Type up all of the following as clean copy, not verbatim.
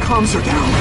comms are down.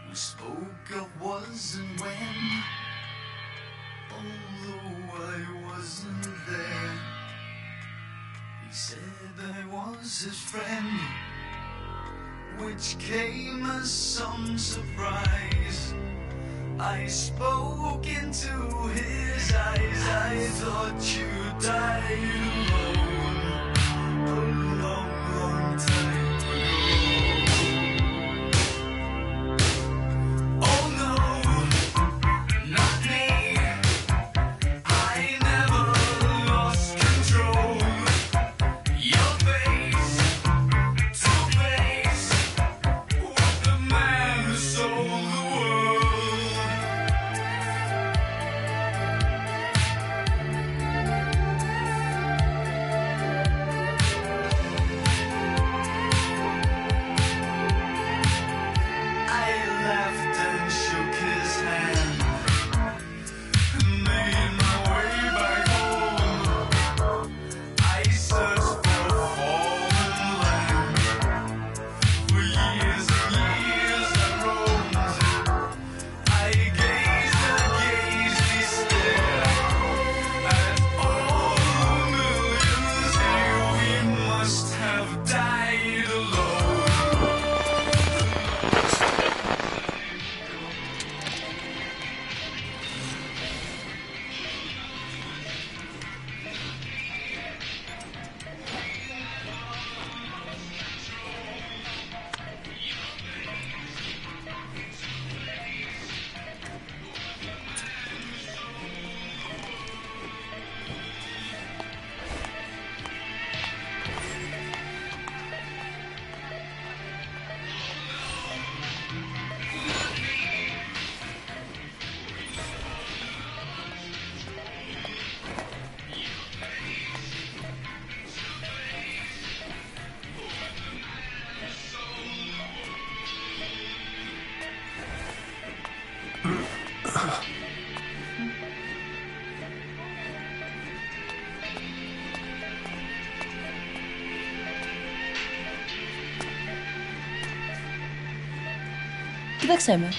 We spoke of was and when, although I wasn't there. He said I was his friend, which came as some surprise. I spoke into his eyes. I thought you died alone a long, long time ago. Oh no, not me. I never lost control. Your face to face with the man who sold the world. O que tak chcemy?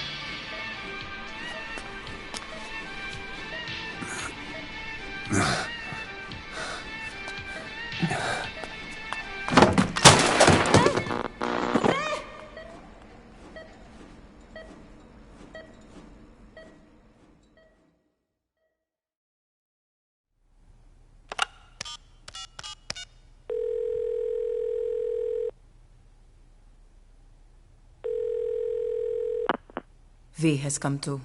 V has come to.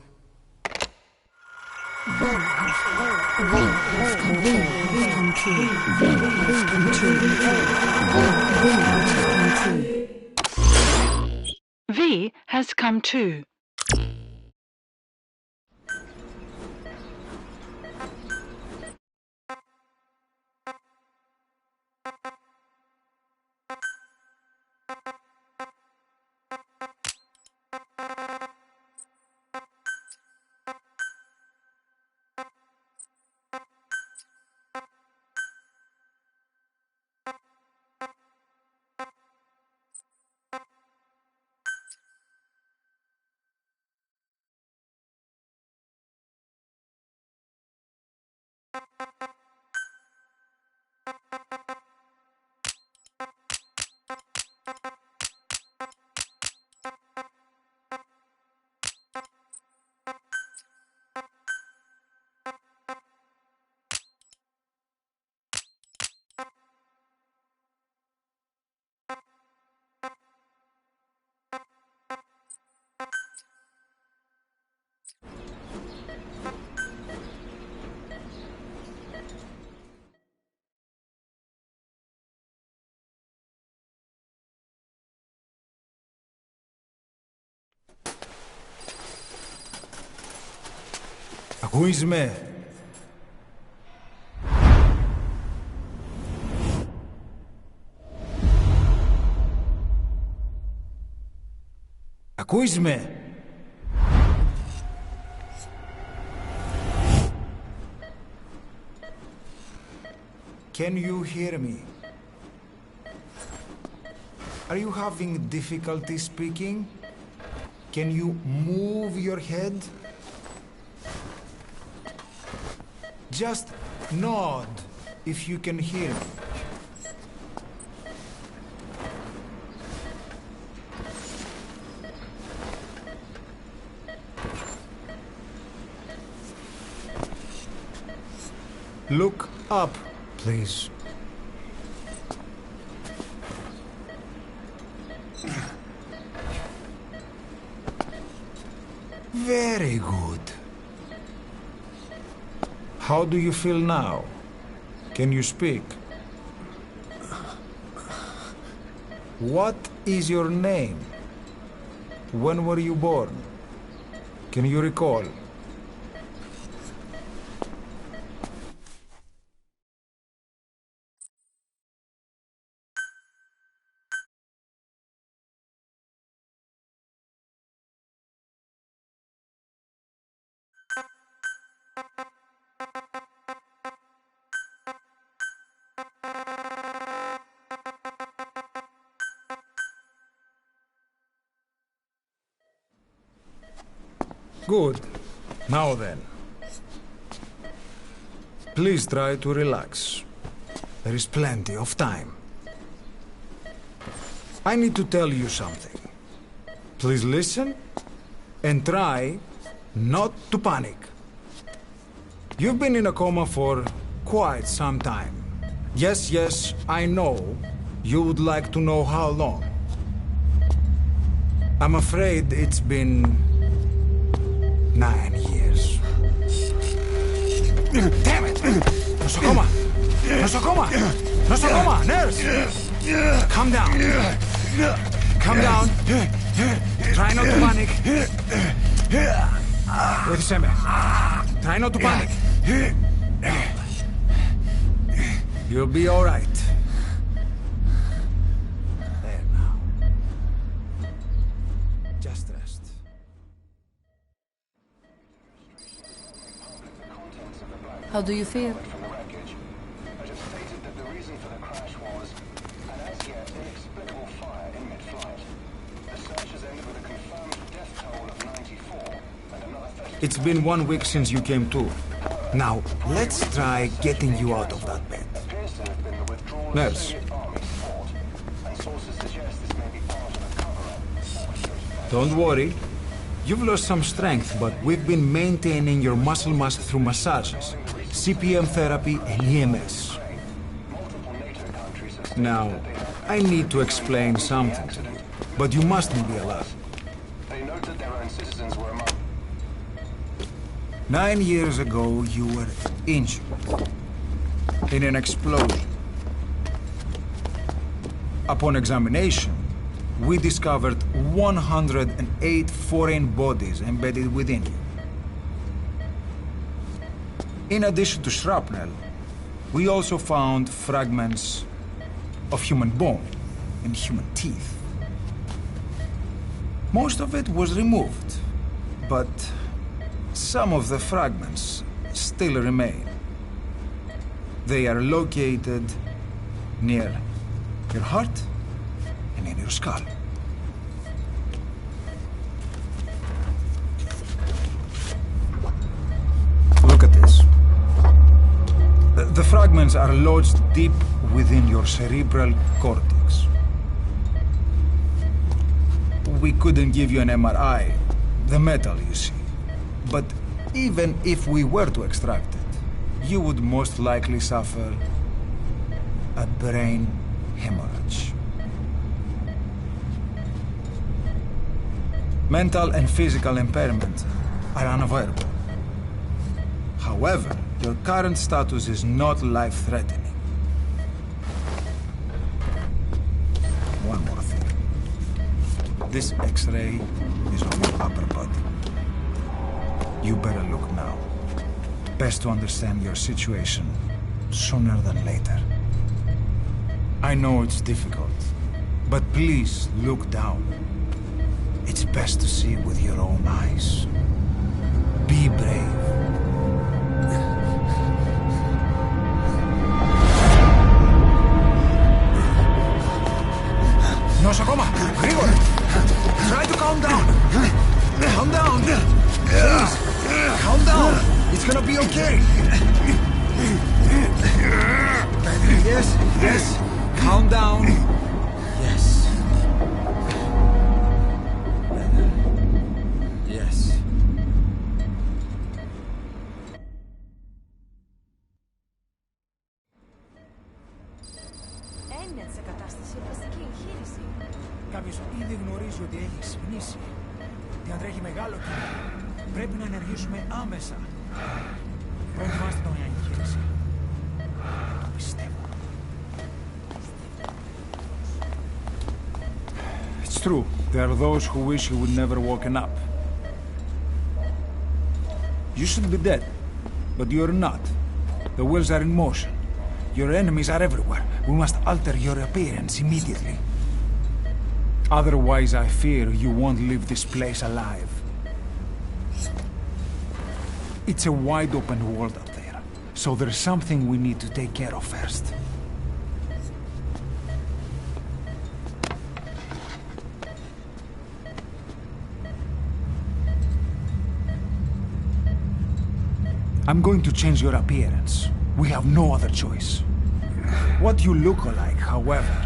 V has come too. Ακούεις με? Ακούεις με? Can you hear me? Are you having difficulty speaking? Can you move your head? Just nod if you can hear me. Look up, please. Very good. How do you feel now? Can you speak? What is your name? When were you born? Can you recall? Good. Now then. Please try to relax. There is plenty of time. I need to tell you something. Please listen and try not to panic. You've been in a coma for quite some time. Yes, I know you would like to know how long. I'm afraid it's been 9 years. Damn it! Nosocoma! Nosocoma! Nosocoma! Nurse! Calm down. Calm down. Try not to panic. Wait a second. Try not to panic. You'll be all right. There now. Just rest. How do you feel? From the wreckage, it has stated that the reason for the crash was an as yet inexplicable fire in mid-flight. The search has ended with a confirmed death toll of 94 and another 30. It's been 1 week since you came to. Now, let's try getting you out of that bed. Appears to have been the withdrawal Nurse. of the Soviet Army's fort, and sources suggest this may be part of a cover-up. Don't worry. You've lost some strength, but we've been maintaining your muscle mass through massages, CPM therapy, and EMS. Multiple NATO countries have Now, I need to explain something to you, but you mustn't be alarmed. They note that their own citizens were among 9 years ago, you were injured in an explosion. Upon examination, we discovered 108 foreign bodies embedded within you. In addition to shrapnel, we also found fragments of human bone and human teeth. Most of it was removed, but some of the fragments still remain. They are located near your heart and in your skull. Look at this. The fragments are lodged deep within your cerebral cortex. We couldn't give you an MRI, the metal, you see. But even if we were to extract it, you would most likely suffer a brain hemorrhage. Mental and physical impairment are unavoidable. However, your current status is not life-threatening. One more thing. This X-ray is on your upper body. You better look now. Best to understand your situation sooner than later. I know it's difficult, but please look down. It's best to see with your own eyes. Be brave. Νοσοκόμα, γρήγορα! Try to calm down! Calm down! Please! Calm down! It's gonna be okay! Yes, yes! Calm down! Yes. Yes. Έμεινε σε κατάσταση πλαστική εγχείρηση. Κάποιος ήδη γνωρίζει ότι έχει ξυπνήσει. Διατρέχει μεγάλο κίνδυνο. Πρέπει να ενεργήσουμε άμεσα. Προετοιμάστε τον για εγχείρηση. Το πιστεύω. It's true. There are those who wish you would never woken up. You should be dead, but you're not. The wheels are in motion. Your enemies are everywhere. We must alter your appearance immediately. Otherwise, I fear you won't leave this place alive. It's a wide open world out there, so there's something we need to take care of first. I'm going to change your appearance. We have no other choice. What you look like, however,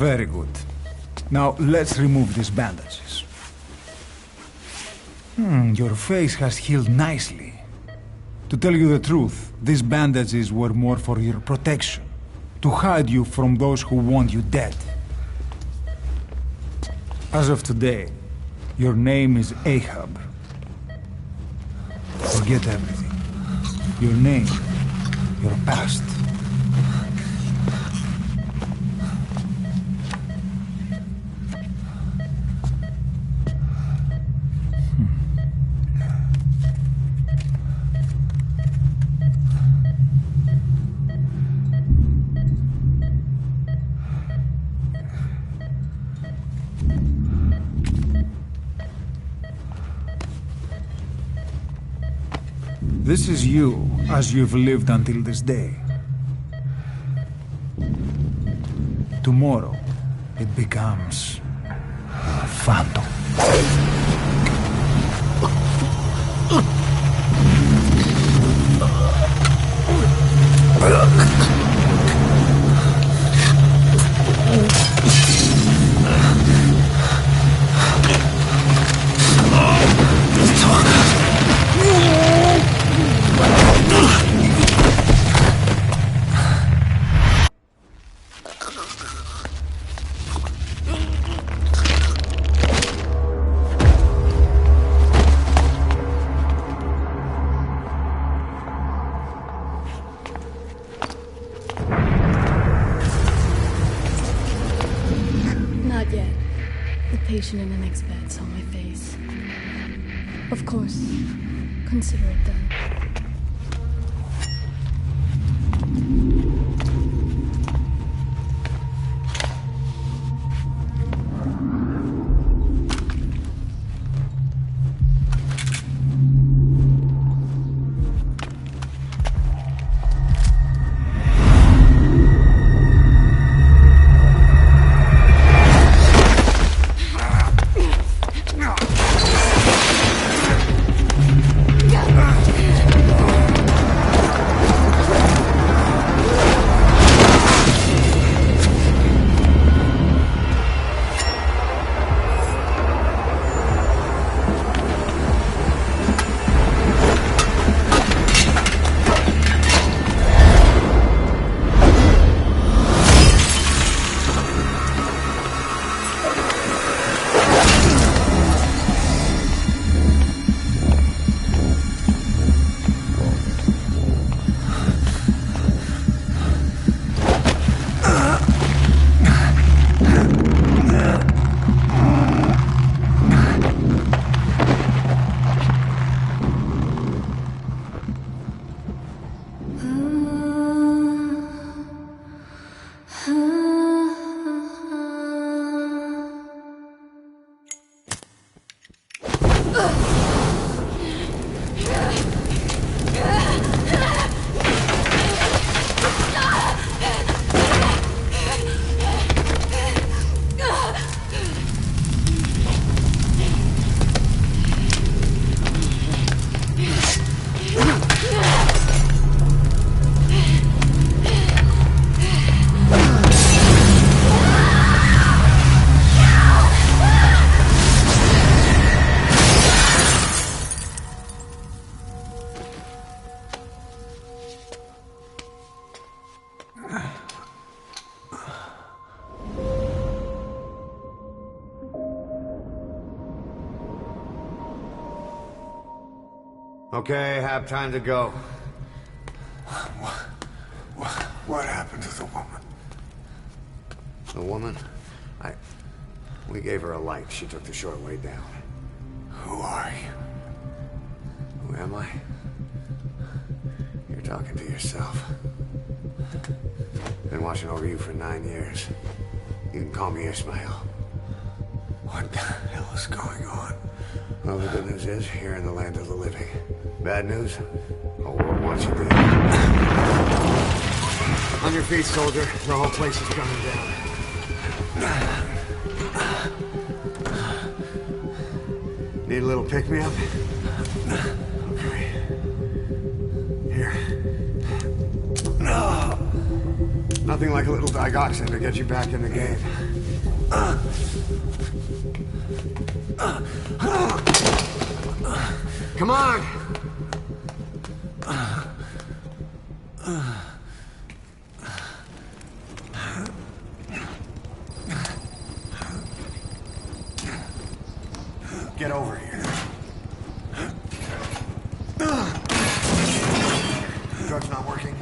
very good. Now, let's remove these bandages. Your face has healed nicely. To tell you the truth, these bandages were more for your protection, to hide you from those who want you dead. As of today, your name is Ahab. Forget everything. Your name, your past. This is you as you've lived until this day. Tomorrow, it becomes a phantom. Not yet. The patient in the next bed saw my face. Of course. Consider it done. Okay, have time to go. What happened to the woman? The woman? We gave her a light. She took the short way down. Who are you? Who am I? You're talking to yourself. Been watching over you for 9 years. You can call me Ishmael. What the hell is going on? Well, the good news is, you're in the land of the living. Bad news? The world wants you dead. On your feet, soldier. The whole place is coming down. Need a little pick-me-up? Okay. Here. Nothing like a little digoxin to get you back in the game. Come on! Get over here. Drug's not working.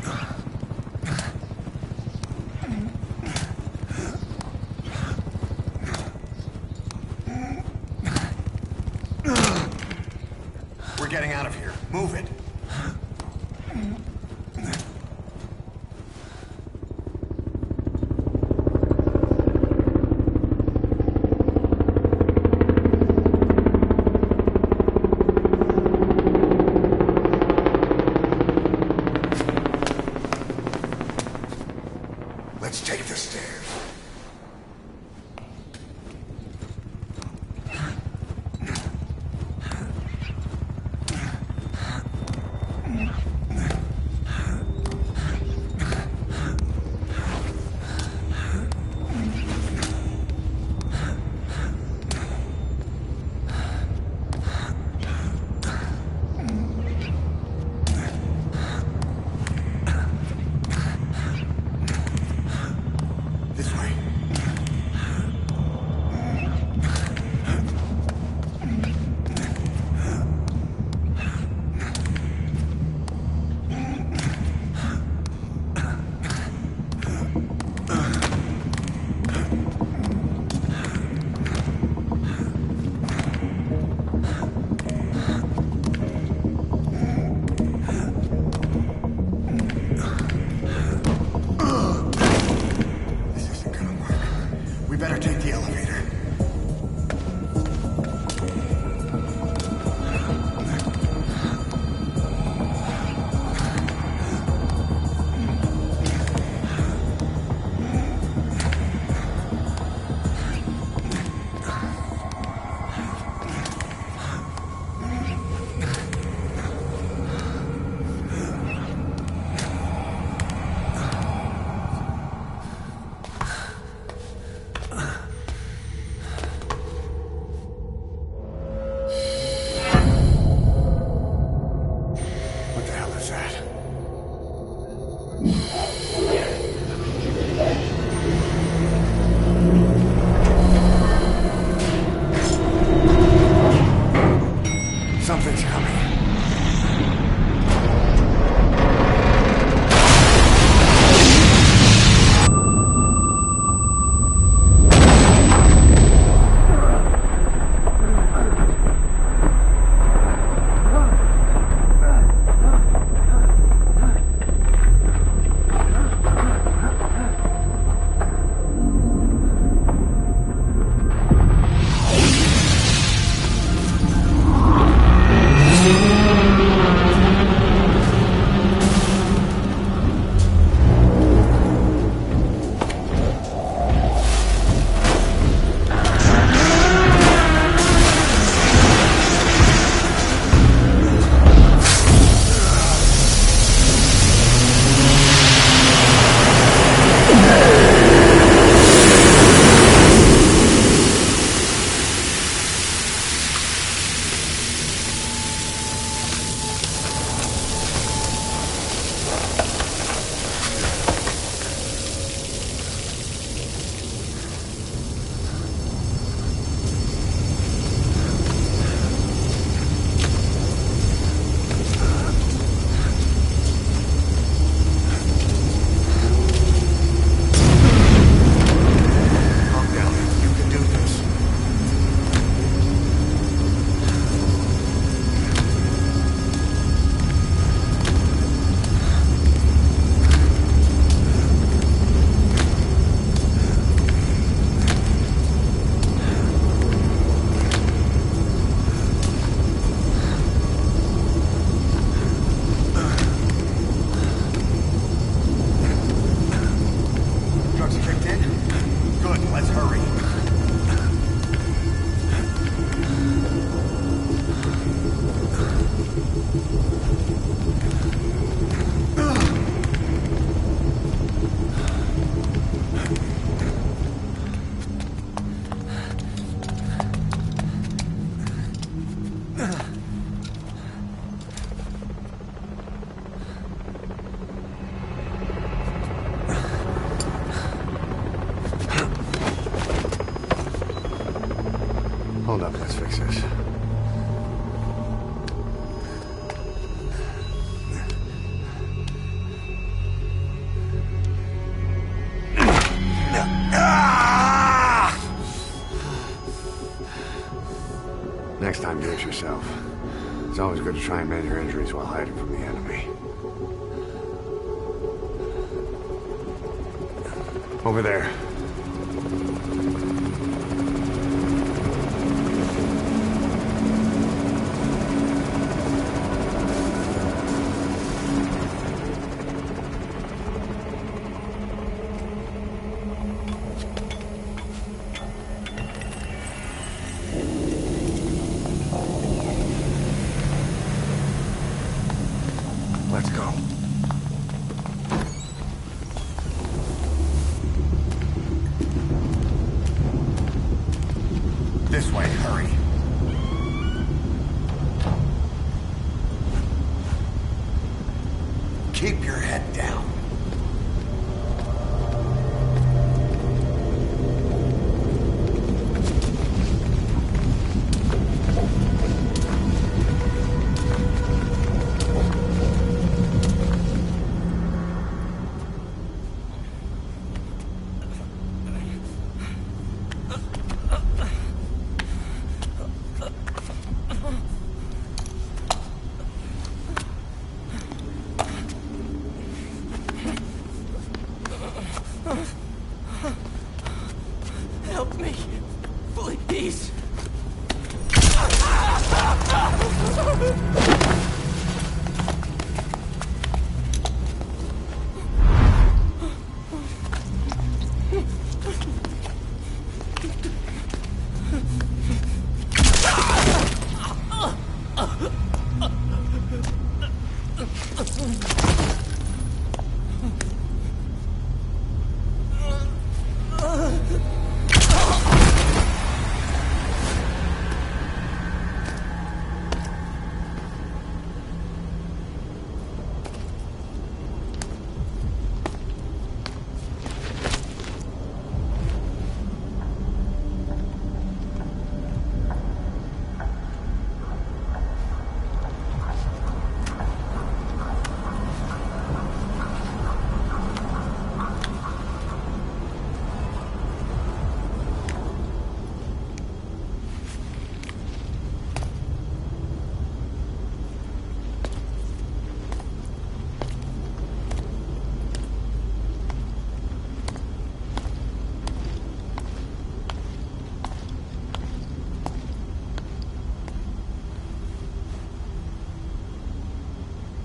We're getting out of here. Move it. We better take the elevator. Something's coming. Hold up, let's fix this. Next time, do it yourself. It's always good to try and mend your injuries while hiding from the enemy. Over there. Let's go. This way, hurry. Keep your head down. Help me, please.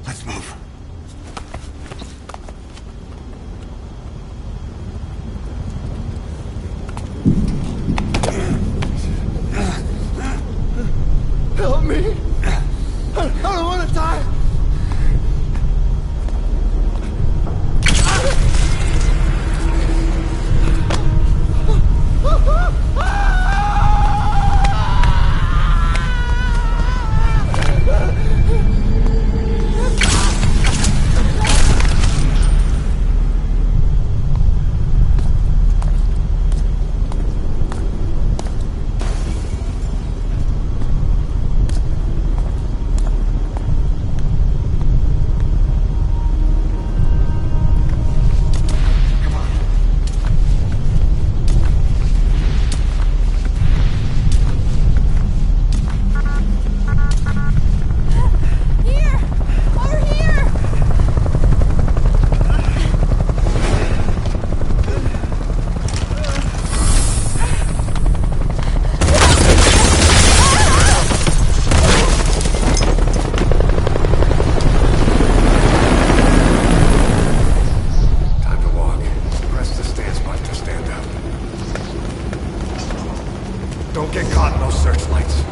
Let's move. Help me! I don't want to die! Don't get caught in those searchlights.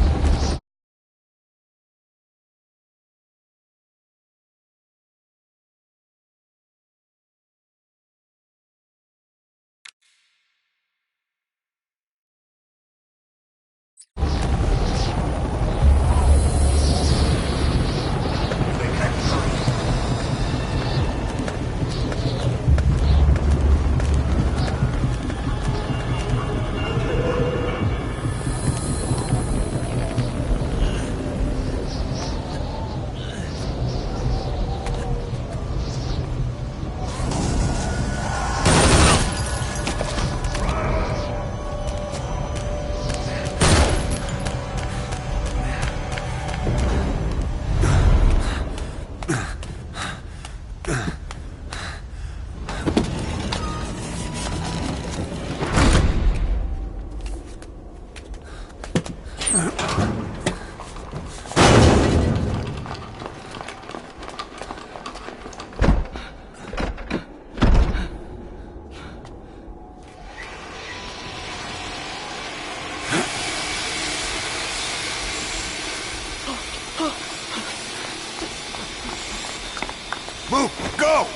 Move! Go!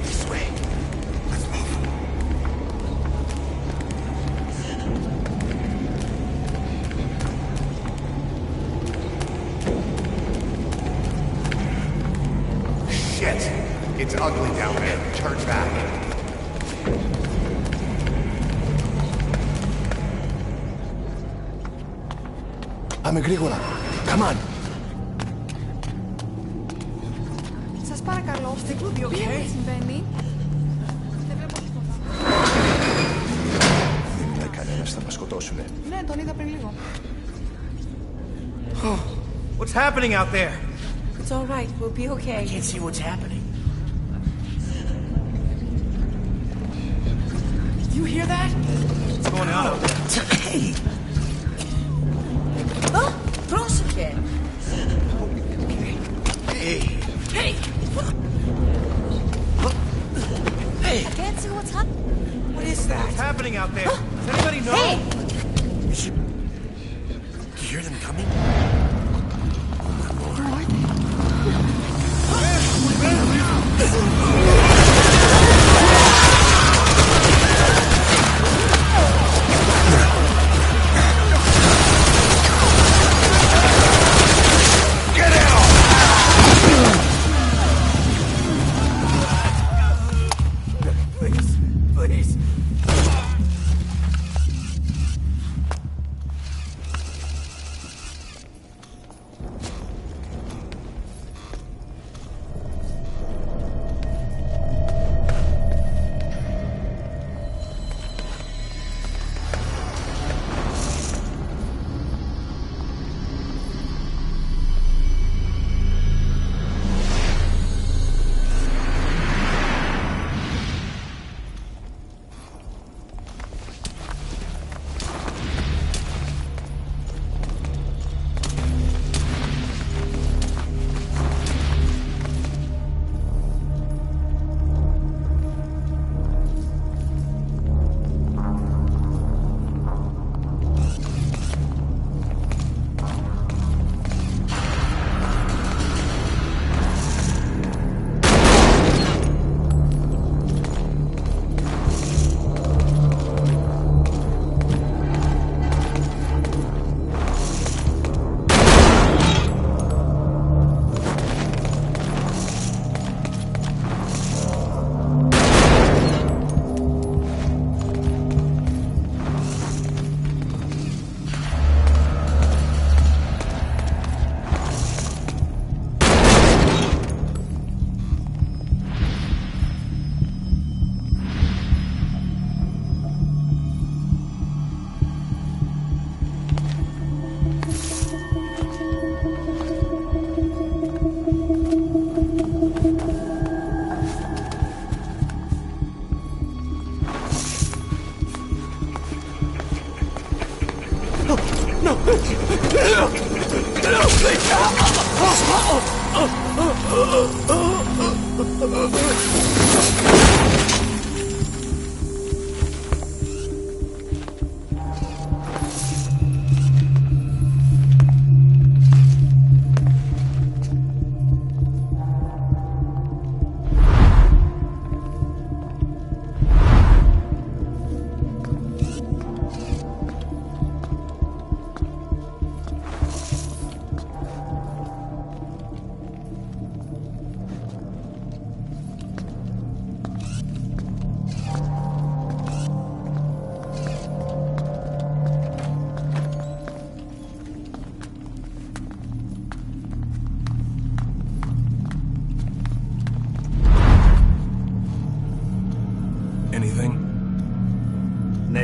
This way. Let's move. Shit! It's ugly down there. Turn back. Πάμε γρήγορα. Come on. Σας παρακαλώ. Τι συμβαίνει? Δεν βλέπω τίποτα. Δεν μιλάει κανένας, θα μας σκοτώσουνε. Ναι, τον είδα πριν λίγο. What's happening out there? It's all right. We'll be okay. I can't see what's happening. You hear that? What's going on out there? Hey! Πρόσεχε. Hey! Hey! Hey! I can't see what's happening. What is that? What's happening out there? Does anybody know? Hey! You should... Do you hear them coming?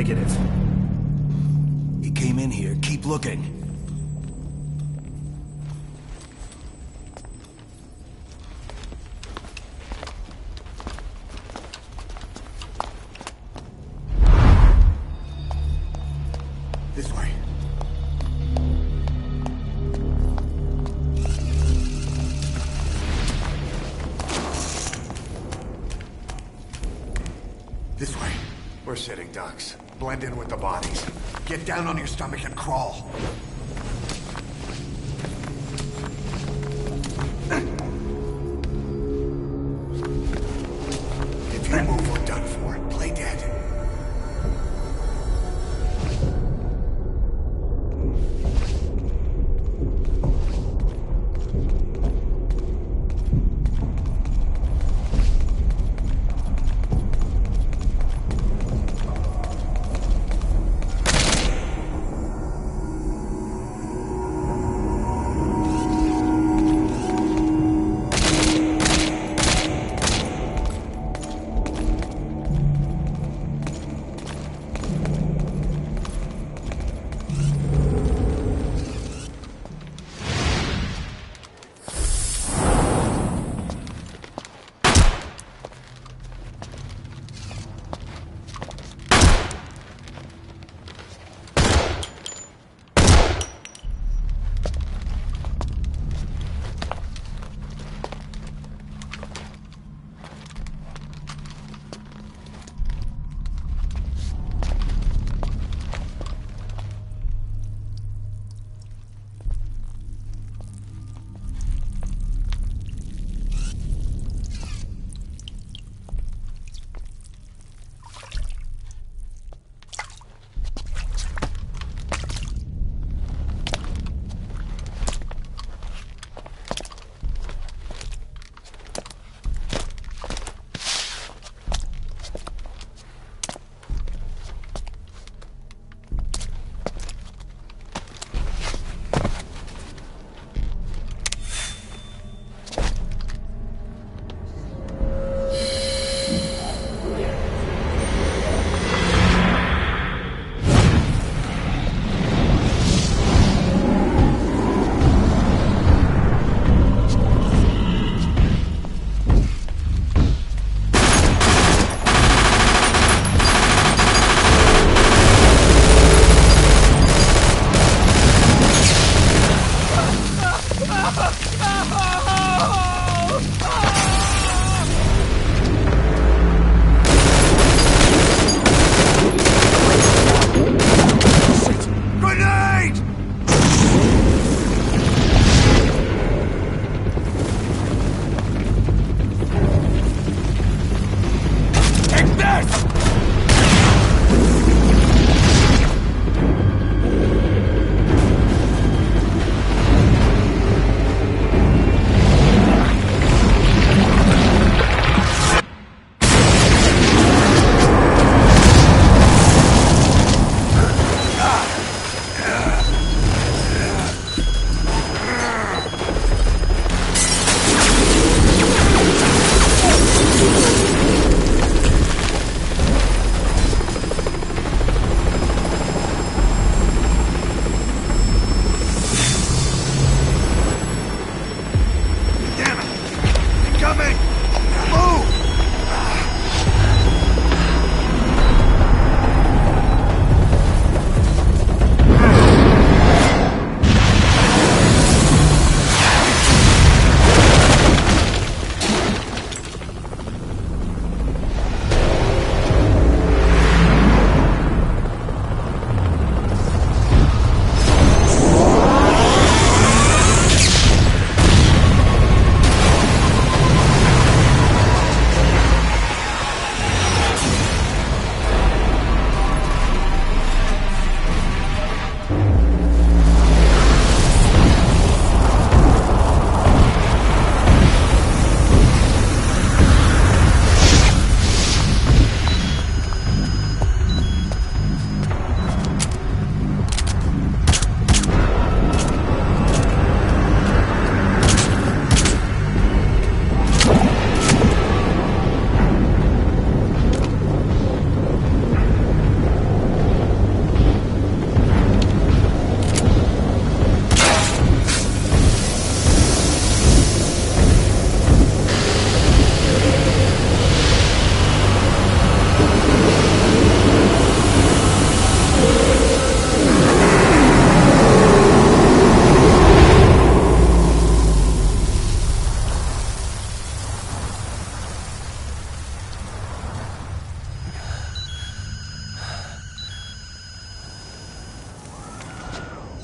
Negative. He came in here. Keep looking. This way. This way. We're sitting ducks. Blend in with the bodies. Get down on your stomach and crawl. If you move, we're done for. Play dead.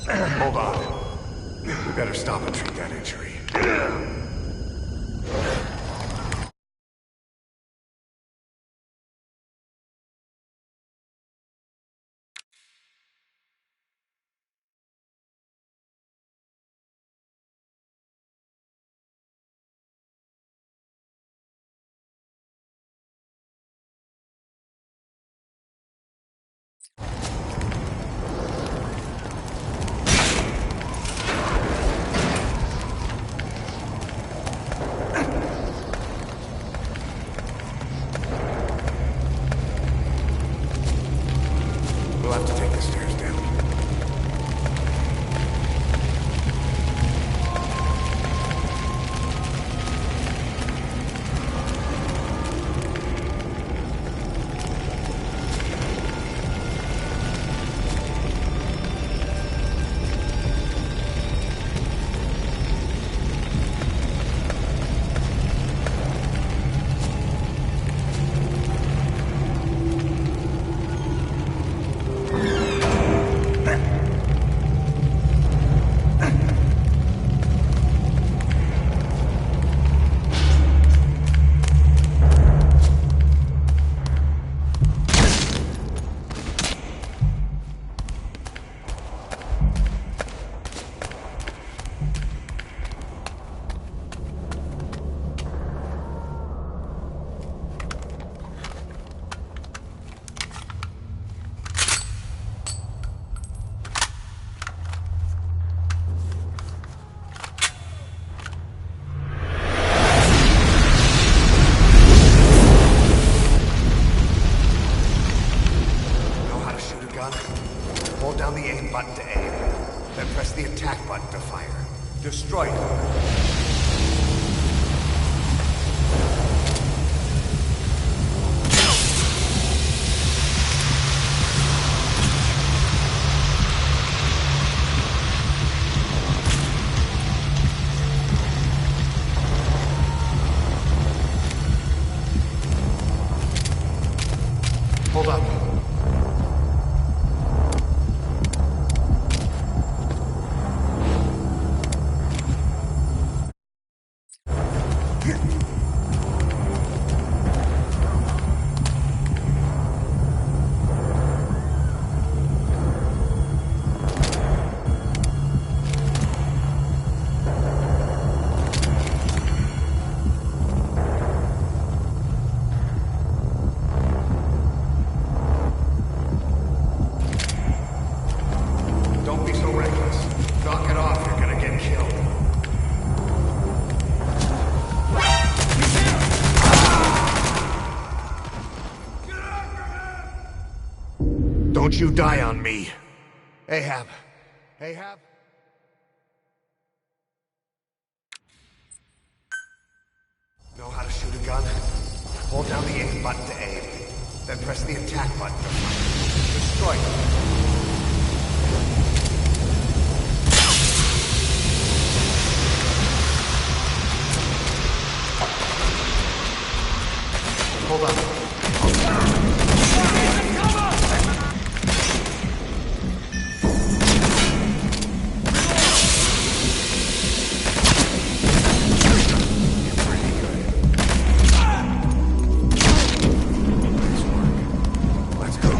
Hold on. We better stop and treat that injury. We'll have to take the stairs down. Hold down the aim button to aim, then press the attack button to fire. Destroy it. Hold up. Don't be so reckless. Knock it off, you're gonna get killed. Don't you die on me. Ahab. Ahab? Know how to shoot a gun? Hold down the aim button to aim, then press the attack button to fire. Destroy it. Hold on. Let's go.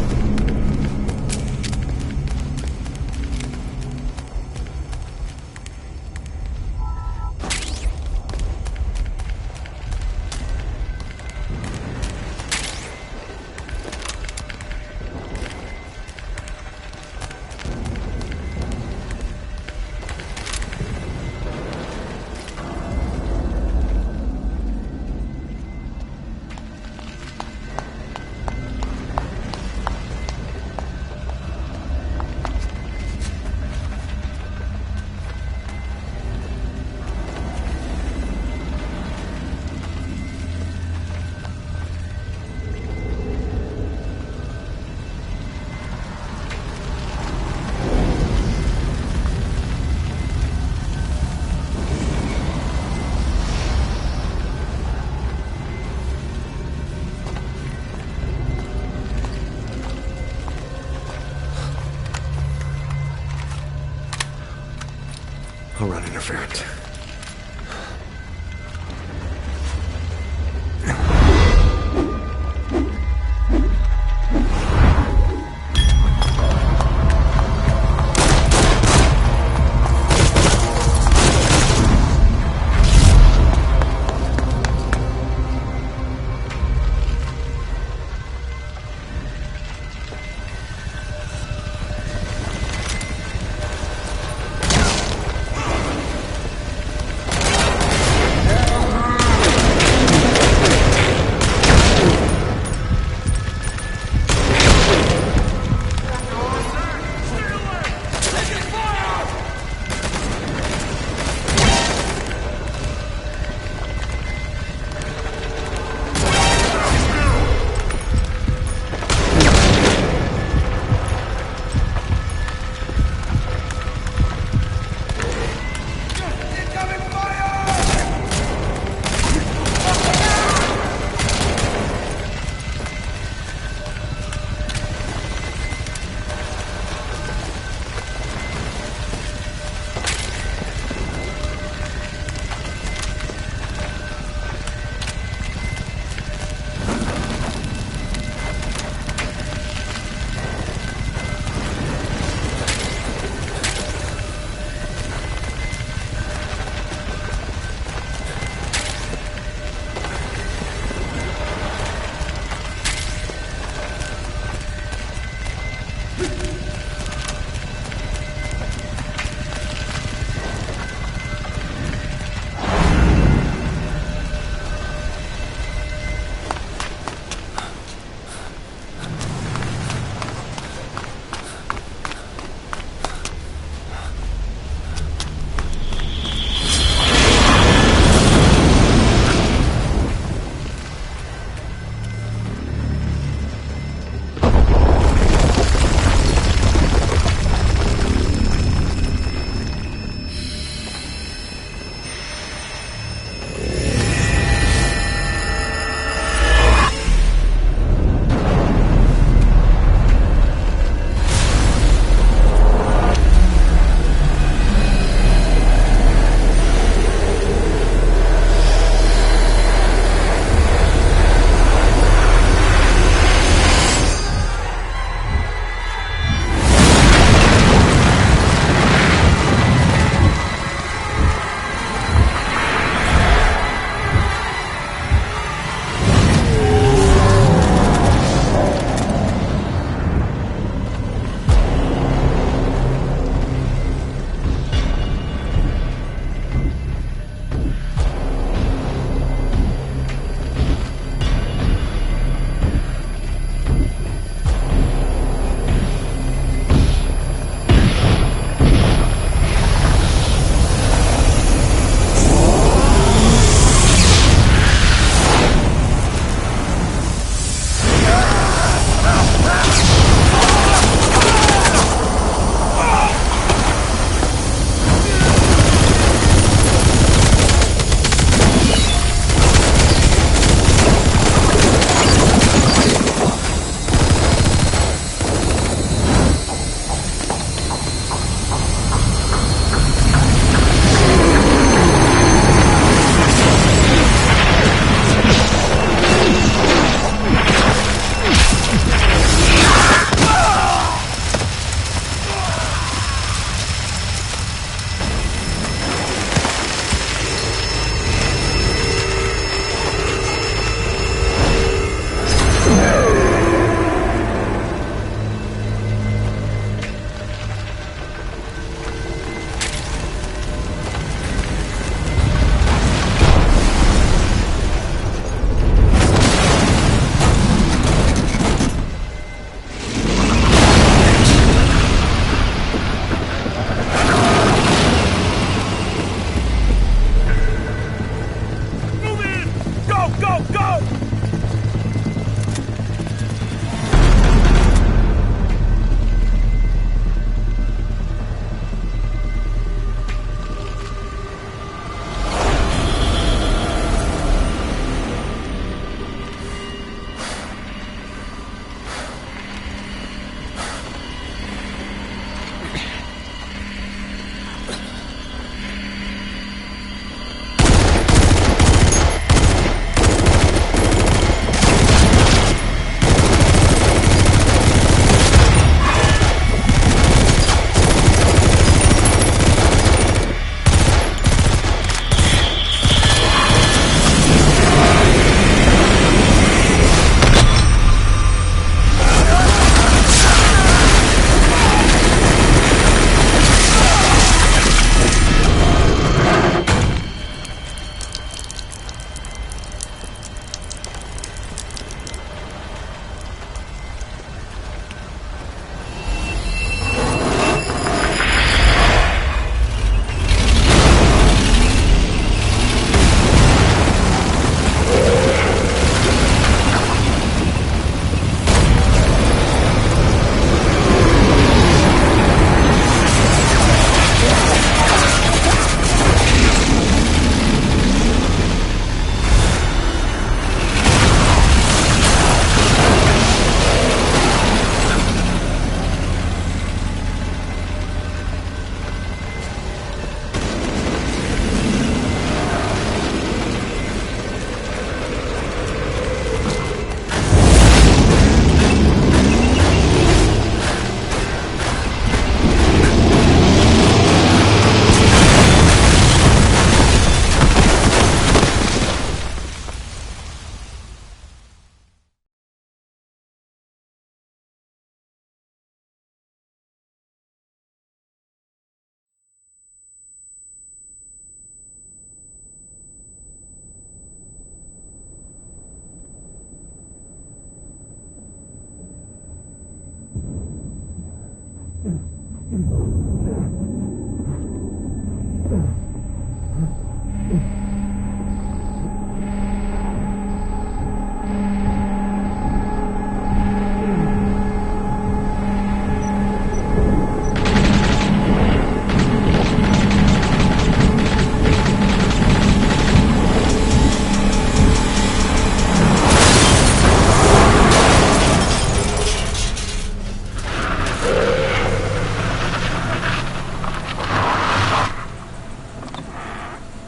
Perfect.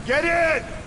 Get in!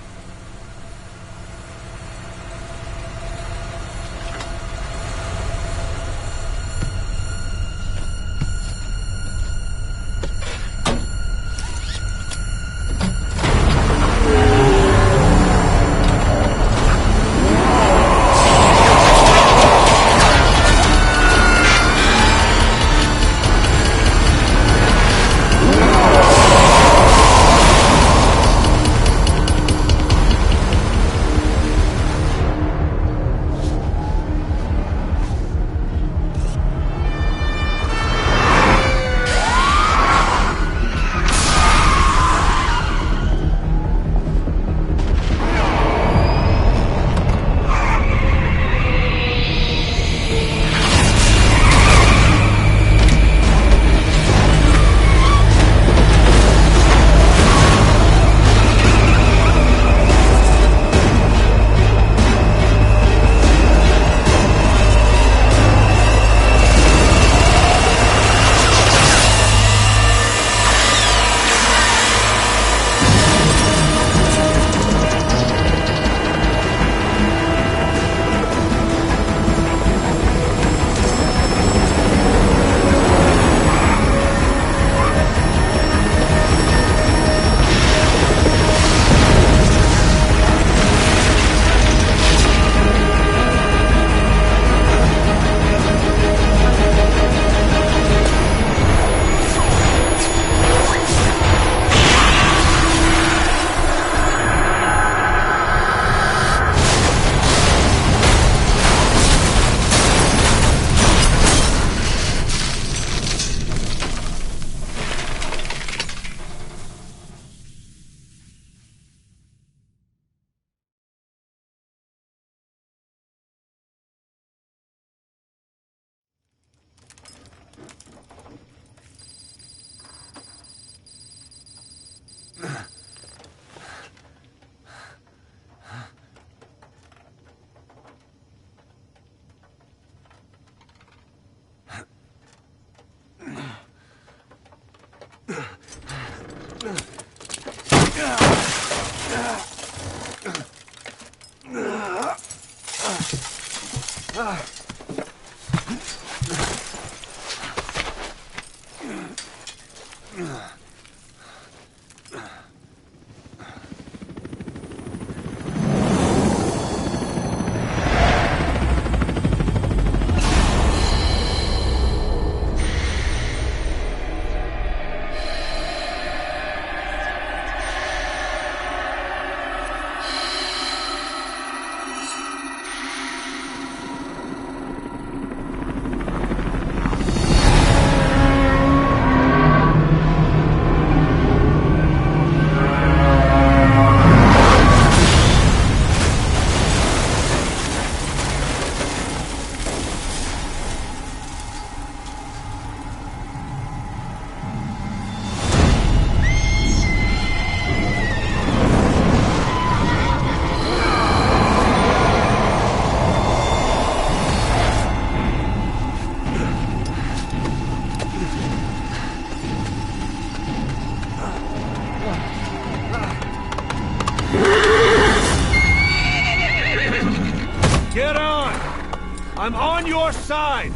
I'm on your side!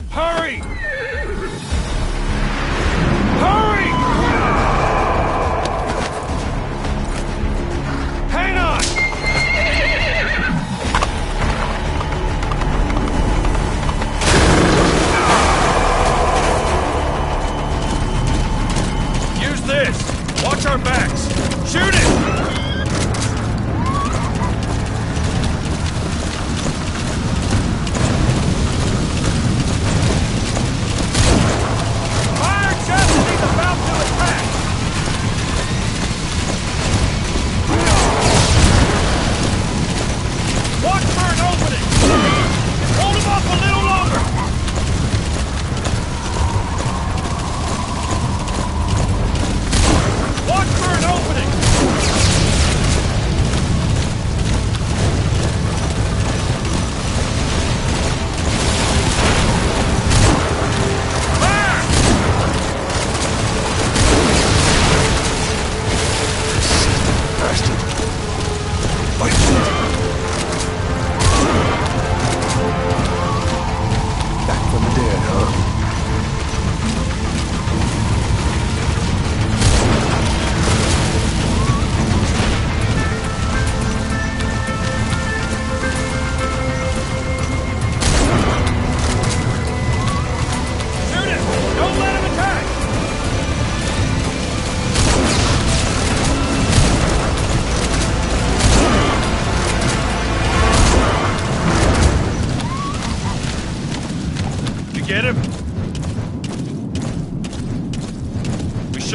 Hurry! Hurry! Hang on! Use this! Watch our backs! Shoot it!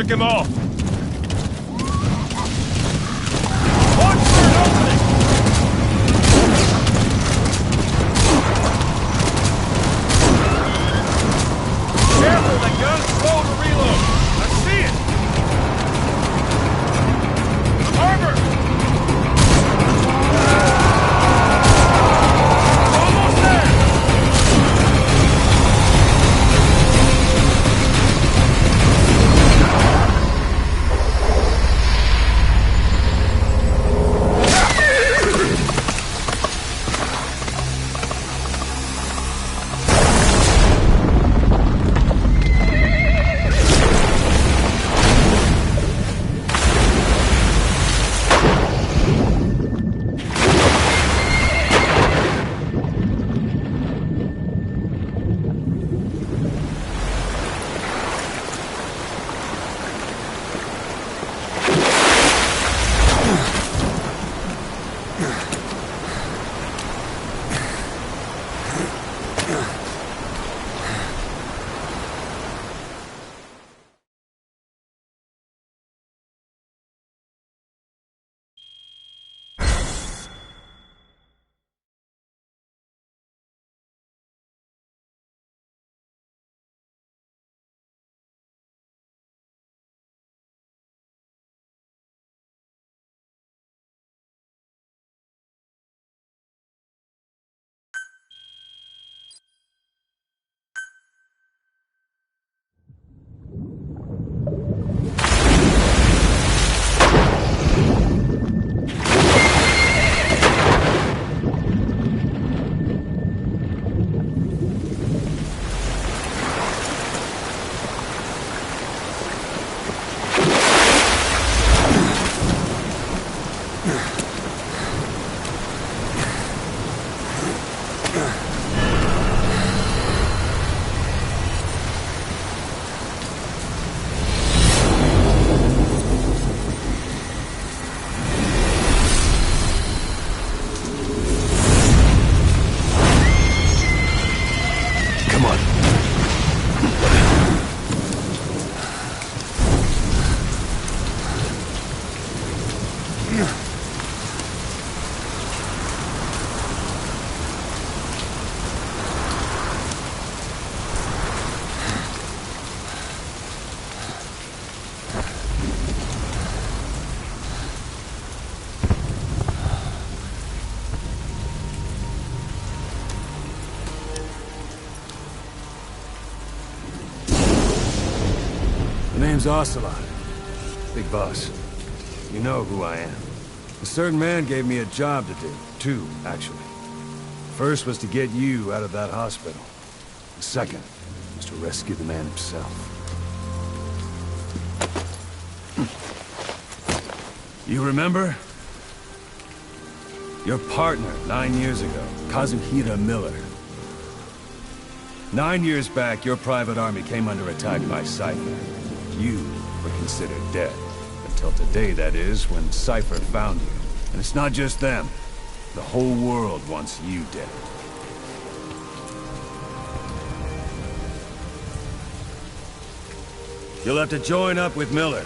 took him off. Watch for an opening! Careful, the gun's slow to reload. I see it! Harbor! Almost there! The name's Ocelot. Big boss. You know who I am. A certain man gave me a job to do. Two, actually. First was to get you out of that hospital. The second was to rescue the man himself. You remember? Your partner 9 years ago, Kazuhira Miller. 9 years back, your private army came under attack by Cypher. You were considered dead. Until today, that is, when Cypher found you. And it's not just them. The whole world wants you dead. You'll have to join up with Miller.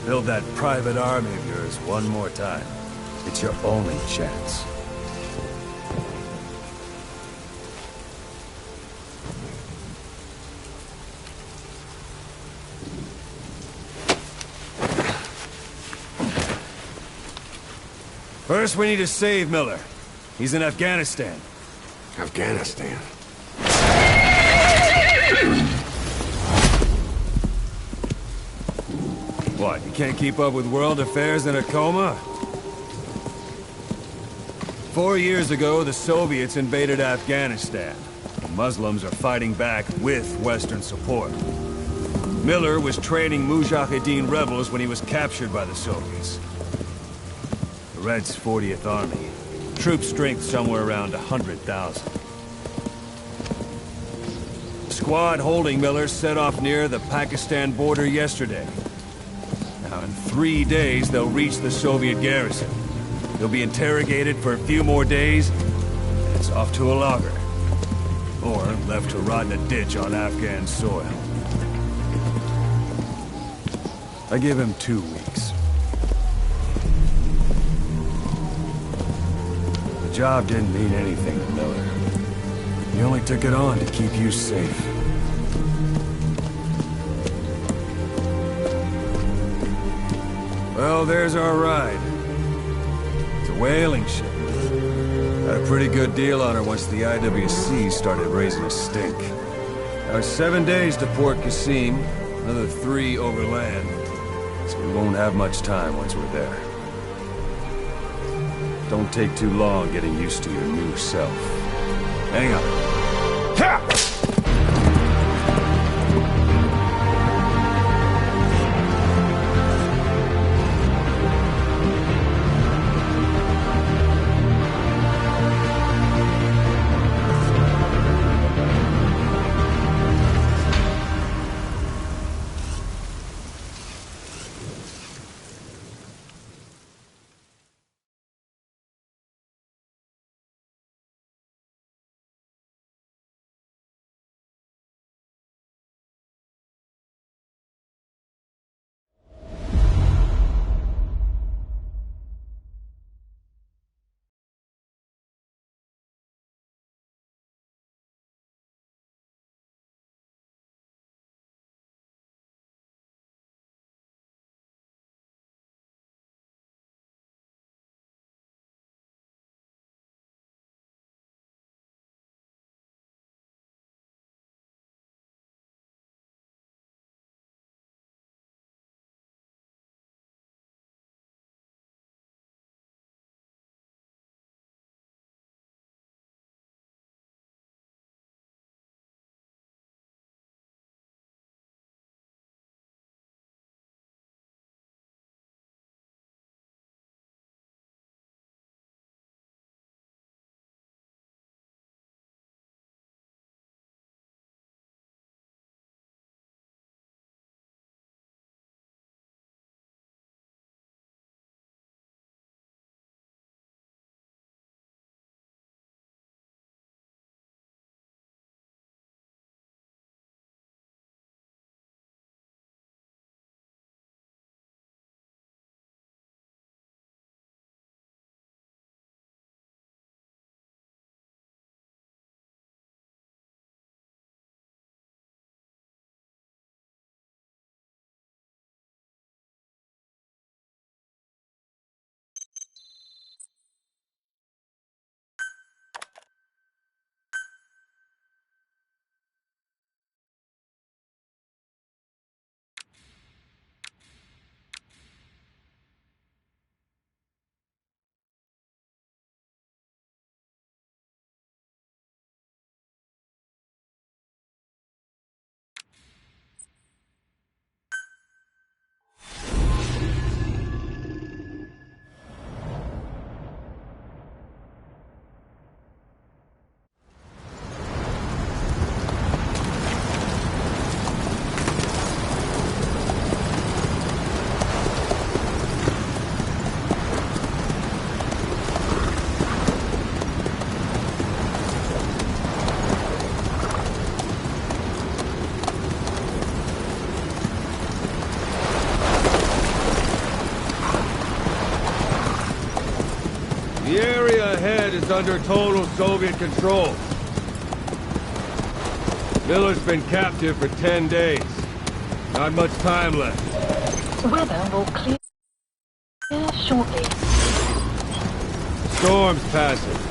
Build that private army of yours one more time. It's your only chance. First, we need to save Miller. He's in Afghanistan. Afghanistan? What, you can't keep up with world affairs in a coma? 4 years ago, the Soviets invaded Afghanistan. The Muslims are fighting back with Western support. Miller was training Mujahideen rebels when he was captured by the Soviets. The Reds' 40th Army. Troop strength somewhere around 100,000. The squad holding Miller set off near the Pakistan border yesterday. Now, in 3 days, they'll reach the Soviet garrison. They'll be interrogated for a few more days, and it's off to a lager. Or left to rot in a ditch on Afghan soil. I give him 2 weeks. The job didn't mean anything to Miller. He only took it on to keep you safe. Well, there's our ride. It's a whaling ship. Had a pretty good deal on her once the IWC started raising a stink. Now 7 days to Port Qasim, another 3 overland. So we won't have much time once we're there. Don't take too long getting used to your new self. Hang on. Ha! The area ahead is under total Soviet control. Miller's been captive for 10 days. Not much time left. The weather will clear shortly. Storm's passing.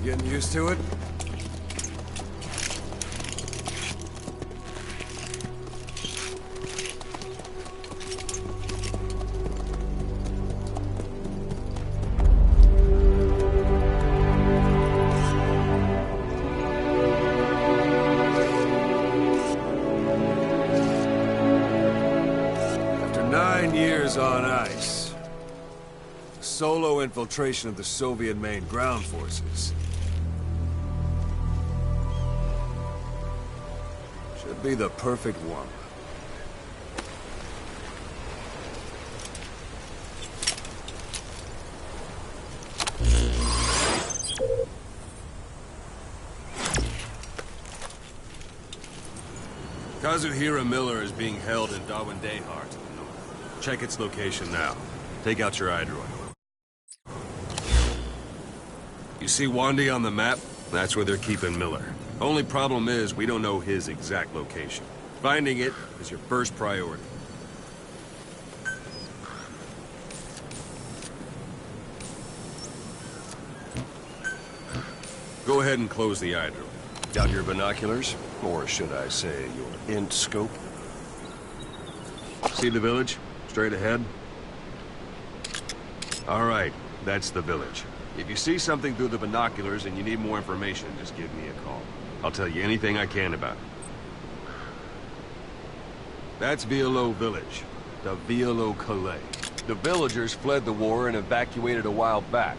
Getting used to it? on ice. Solo infiltration of the Soviet main ground forces. Should be the perfect one. Kazuhira Miller is being held in Dawandehar to the north. Check its location now. Take out your iDroid. You see Wandi on the map? That's where they're keeping Miller. Only problem is, we don't know his exact location. Finding it is your first priority. Go ahead and close the iDroid. Got your binoculars? Or should I say, your int scope? See the village? Straight ahead? Alright, that's the village. If you see something through the binoculars and you need more information, just give me a call. I'll tell you anything I can about it. That's Violo Village. The Violo Calais. The villagers fled the war and evacuated a while back.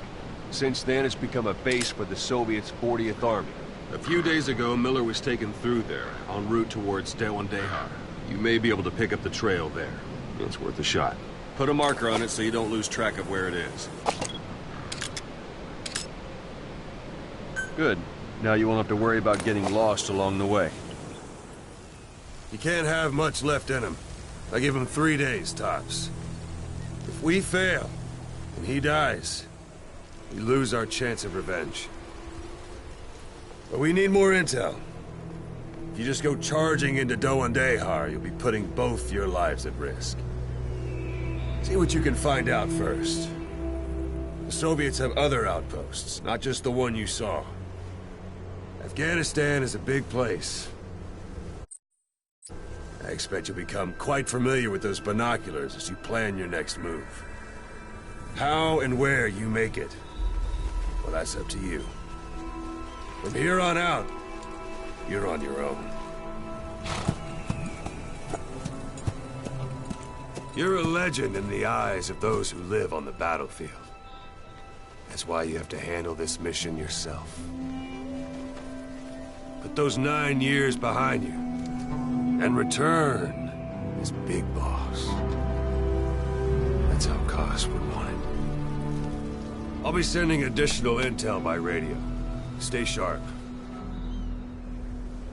Since then, it's become a base for the Soviets' 40th Army. A few days ago, Miller was taken through there, en route towards Dawandehar. You may be able to pick up the trail there. It's worth a shot. Put a marker on it so you don't lose track of where it is. Good. Now you won't have to worry about getting lost along the way. You can't have much left in him. I give him 3 days, tops. If we fail, and he dies, we lose our chance of revenge. But we need more intel. If you just go charging into Dawandehar, you'll be putting both your lives at risk. See what you can find out first. The Soviets have other outposts, not just the one you saw. Afghanistan is a big place. I expect you'll become quite familiar with those binoculars as you plan your next move. How and where you make it, well, that's up to you. From here on out, you're on your own. You're a legend in the eyes of those who live on the battlefield. That's why you have to handle this mission yourself. Put those 9 years behind you, and return as Big Boss. That's how Koss would want it. I'll be sending additional intel by radio. Stay sharp.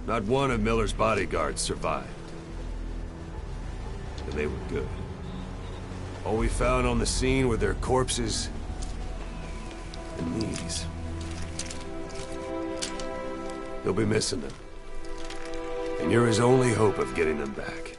Not one of Miller's bodyguards survived. And they were good. All we found on the scene were their corpses and these. He'll be missing them. And you're his only hope of getting them back.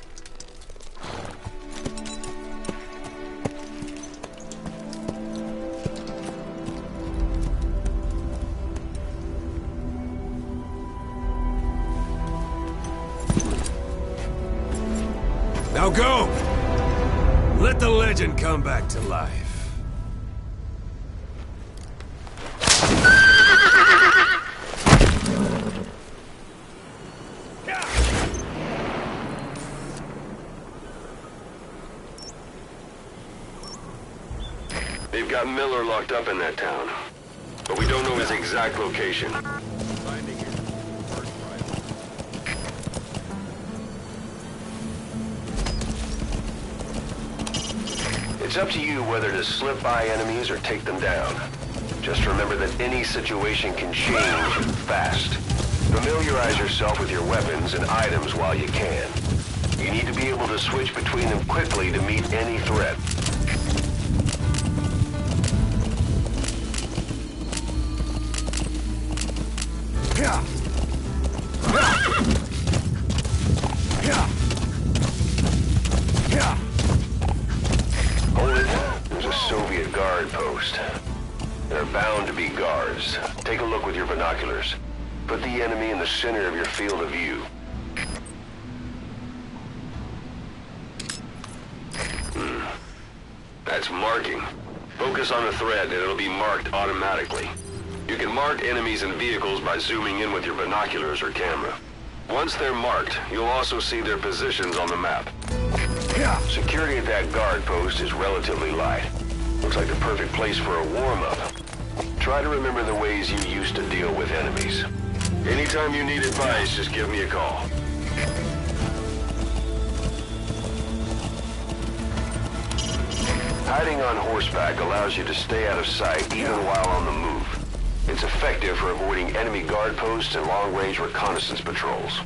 Now go! Let the legend come back to life. They've got Miller locked up in that town, but we don't know his exact location. It's up to you whether to slip by enemies or take them down. Just remember that any situation can change fast. Familiarize yourself with your weapons and items while you can. You need to be able to switch between them quickly to meet any threat. Hold it. There's a Soviet guard post. There are bound to be guards. Take a look with your binoculars. Put the enemy in the center of your field of view. That's marking. Focus on a thread and it'll be marked automatically. You can mark enemies and vehicles by zooming in with your binoculars or camera. Once they're marked, you'll also see their positions on the map. Security at that guard post is relatively light. Looks like the perfect place for a warm-up. Try to remember the ways you used to deal with enemies. Anytime you need advice, just give me a call. Hiding on horseback allows you to stay out of sight even while on the move. It's effective for avoiding enemy guard posts and long-range reconnaissance patrols.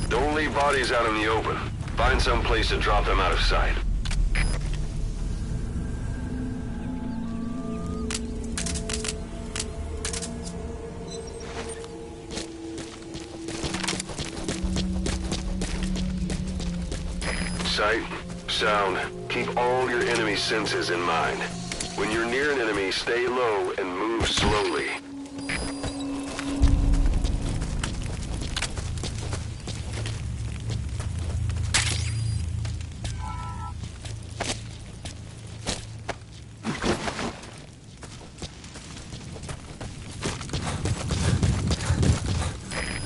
Don't leave bodies out in the open. Find some place to drop them out of sight. Sight, sound, keep all your enemy senses in mind. When you're near an enemy, stay low and move slowly.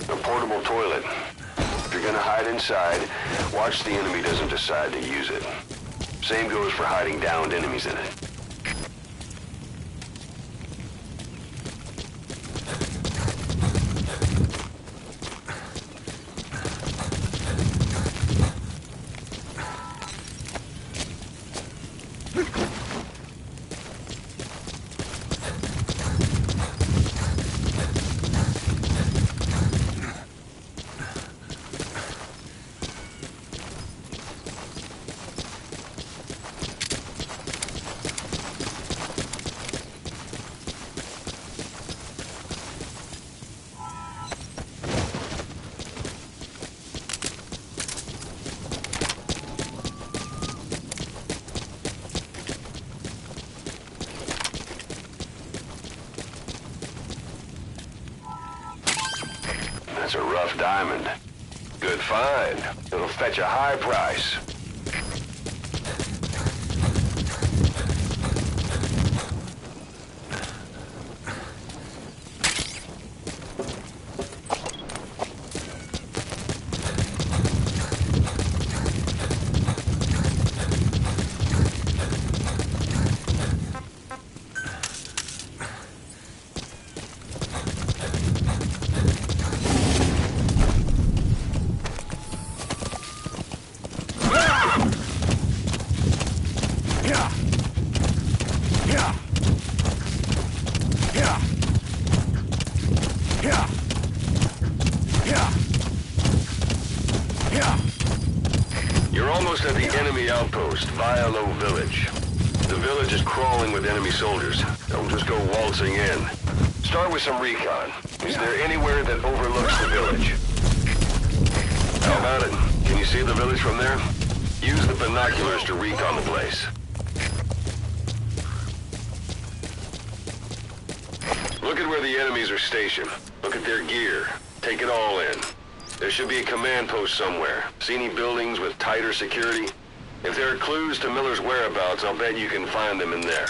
A portable toilet. If you're gonna hide inside, watch the enemy doesn't decide to use it. Same goes for hiding downed enemies in it. That's a rough diamond. Good find. It'll fetch a high price. You're almost at the enemy outpost, Vialo Village. The village is crawling with enemy soldiers. Don't just go waltzing in. Start with some recon. Is there anywhere that overlooks the village? How about it? Can you see the village from there? Use the binoculars to recon the place. Look at where the enemies are stationed. Look at their gear. Take it all in. There should be a command post somewhere. See any buildings with tighter security? If there are clues to Miller's whereabouts, I'll bet you can find them in there.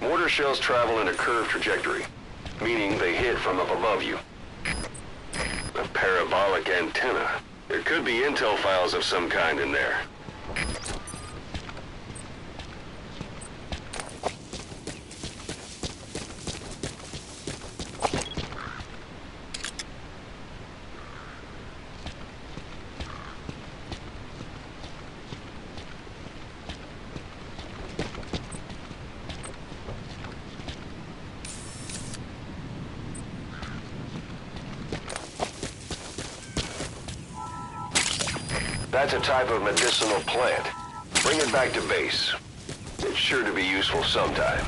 Mortar shells travel in a curved trajectory, meaning they hit from up above you. A parabolic antenna. There could be intel files of some kind in there. That's a type of medicinal plant. Bring it back to base. It's sure to be useful sometime.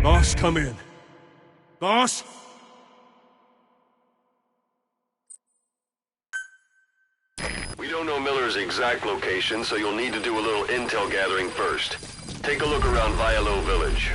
Boss, come in. Boss? We don't know Miller's exact location, so you'll need to do a little intel gathering first. Take a look around Vialo Village.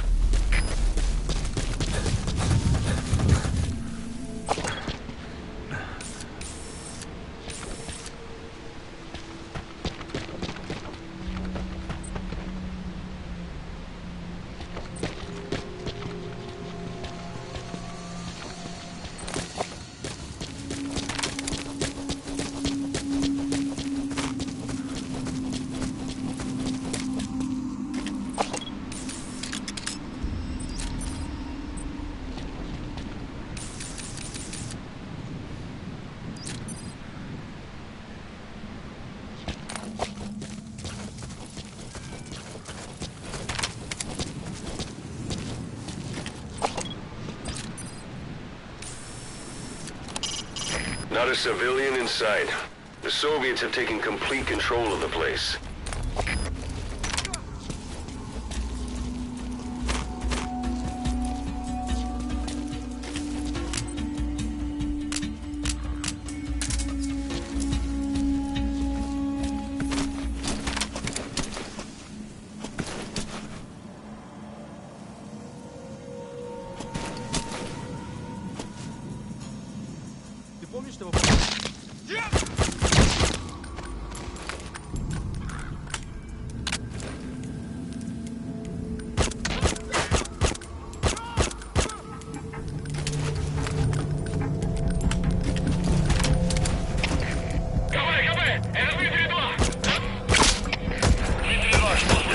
Not a civilian in sight. The Soviets have taken complete control of the place.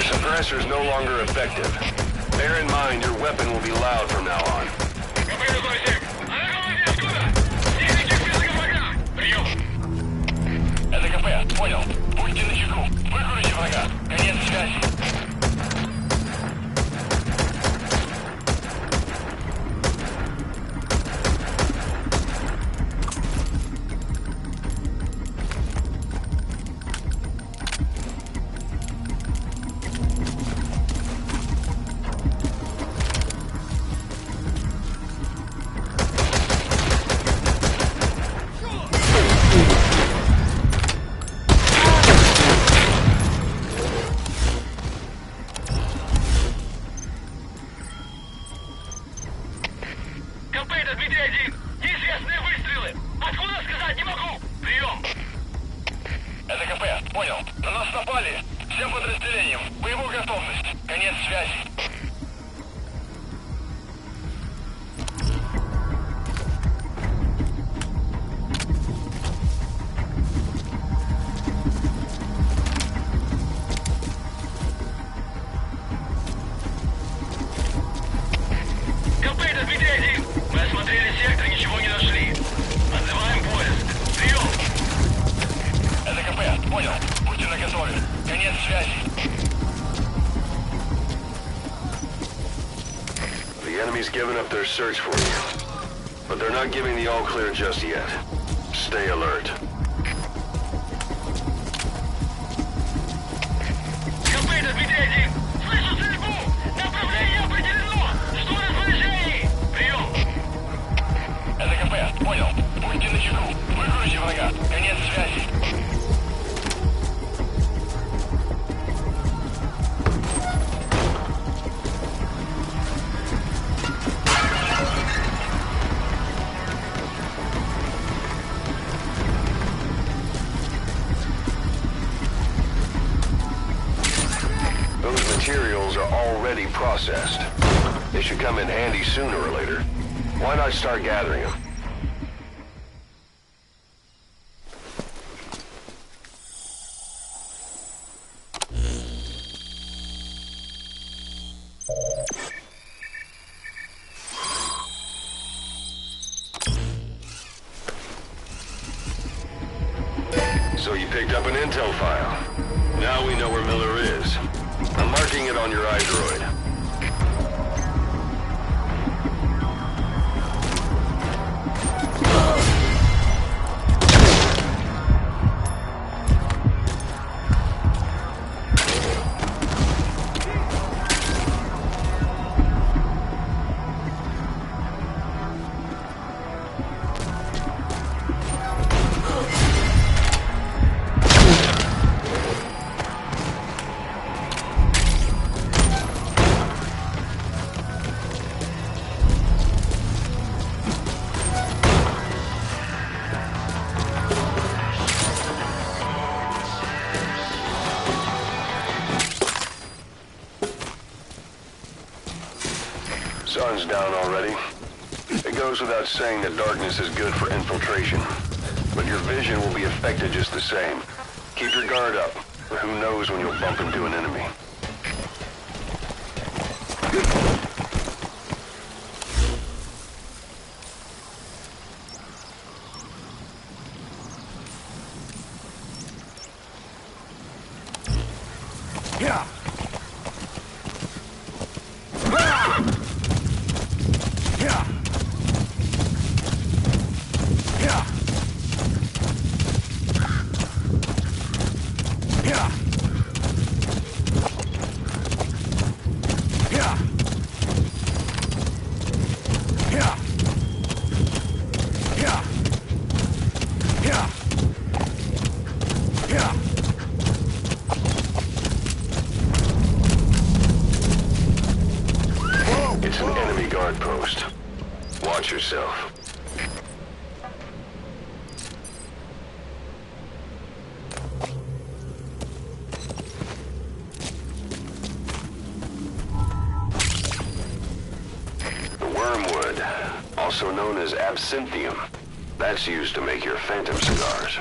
Suppressor's no longer effective. Bear in mind your weapon will be loud from now on. Это КП, понял. Будьте начеку. Выкурите врага. Конец связи. Это КП, понял. На нас напали. Всем подразделениям. Боевую готовность. Конец связи. КП, это Дмитрий-1. Мы осмотрели сектор, ничего не нашли. Отзываем поезд. Прием. Это КП, понял. Будьте наготове. Конец связи. The enemy's given up their search for you, but they're not giving the all-clear just yet. Stay alert. КП, это Дмитрий-1. Слышу стрельбу. Направление определено. Что на положении? Прием. Это КП, понял. Будьте начеку. Выкройте врага. Конец связи. Those materials are already processed. They should come in handy sooner or later. Why not start gathering them? So you picked up an intel file. Now we know where Miller is. I'm marking it on your iDroid. Sun's down already. It goes without saying that darkness is good for infiltration. But your vision will be affected just the same. Keep your guard up, or who knows when you'll bump into an enemy. Yeah. It's an enemy guard post. Watch yourself. The wormwood, also known as absinthium, that's used to make your phantom cigars.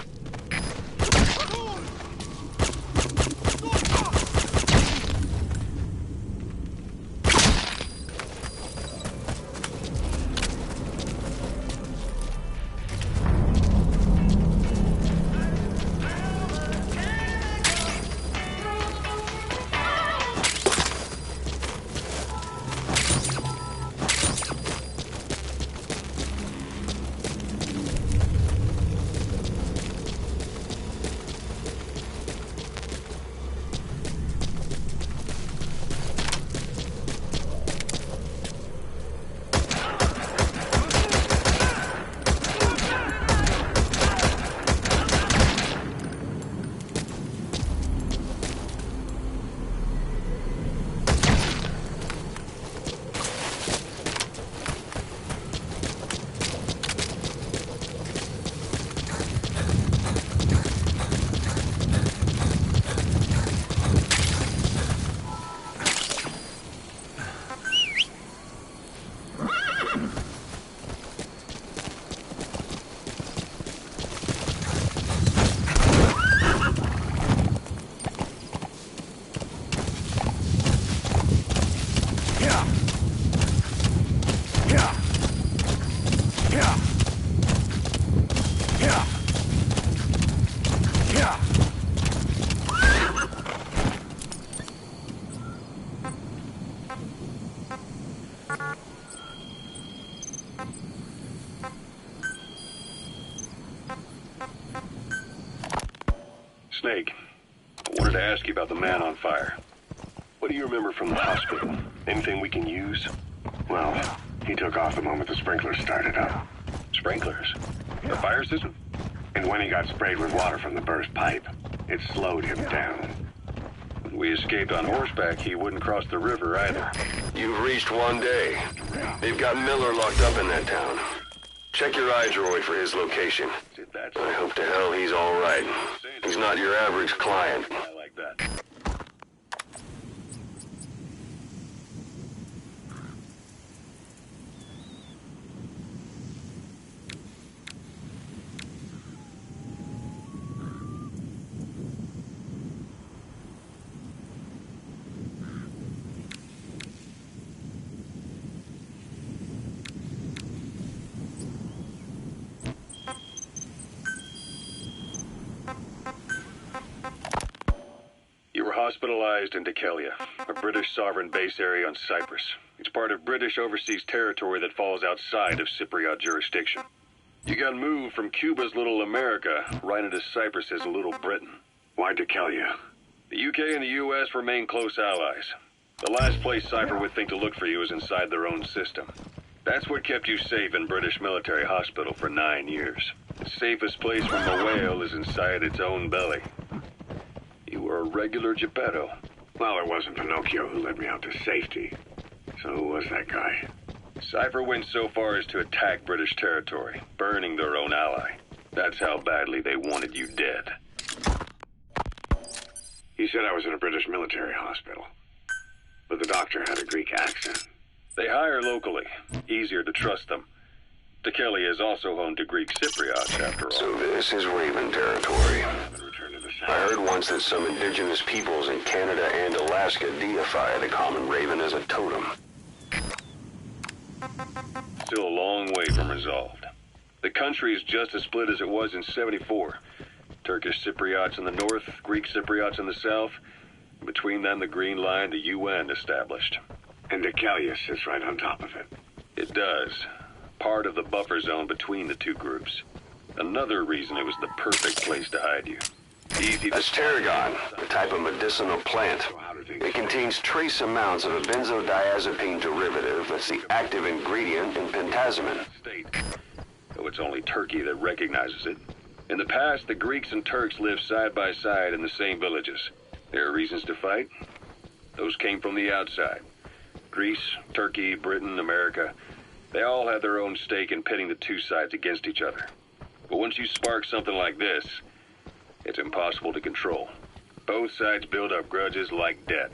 Snake. I wanted to ask you about the man on fire. What do you remember from the hospital? Anything we can use? Well, he took off the moment the sprinklers started up. Sprinklers? The fire system? And when he got sprayed with water from the burst pipe, it slowed him down. When we escaped on horseback, he wouldn't cross the river either. You've reached one day. They've got Miller locked up in that town. Check your iDroid for his location. I hope to hell he's all right. He's not your average client. I like that. Hospitalized in Dikelia, a British sovereign base area on Cyprus. It's part of British overseas territory that falls outside of Cypriot jurisdiction. You got moved from Cuba's Little America right into Cyprus's Little Britain. Why Dikelia? The UK and the US remain close allies. The last place Cypher would think to look for you is inside their own system. That's what kept you safe in British military hospital for 9 years. The safest place from the whale is inside its own belly. You were a regular Geppetto. Well, it wasn't Pinocchio who led me out to safety. So who was that guy? Cypher went so far as to attack British territory, burning their own ally. That's how badly they wanted you dead. He said I was in a British military hospital. But the doctor had a Greek accent. They hire locally. Easier to trust them. Dikelia is also home to Greek Cypriots, after all. So this is Raven territory. I heard once that some indigenous peoples in Canada and Alaska deify the common raven as a totem. Still a long way from resolved. The country is just as split as it was in '74. Turkish Cypriots in the north, Greek Cypriots in the south. Between them, the Green Line, the UN established. And Dikelia sits right on top of it. It does. Part of the buffer zone between the two groups. Another reason it was the perfect place to hide you. Easy. That's tarragon, a type of medicinal plant. It contains trace amounts of a benzodiazepine derivative that's the active ingredient in pentazimine. Though it's only Turkey that recognizes it. In the past, the Greeks and Turks lived side by side in the same villages. There are reasons to fight. Those came from the outside. Greece, Turkey, Britain, America. They all had their own stake in pitting the two sides against each other. But once you spark something like this, it's impossible to control. Both sides build up grudges like debt,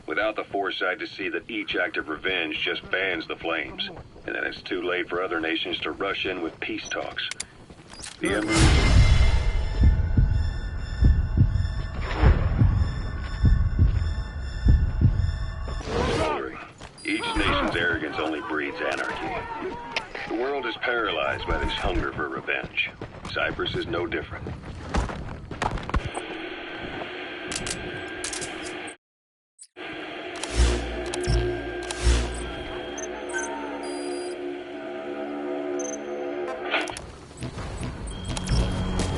without the foresight to see that each act of revenge just fans the flames, and then it's too late for other nations to rush in with peace talks. The Emperor... Each nation's arrogance only breeds anarchy. The world is paralyzed by this hunger for revenge. Cyprus is no different.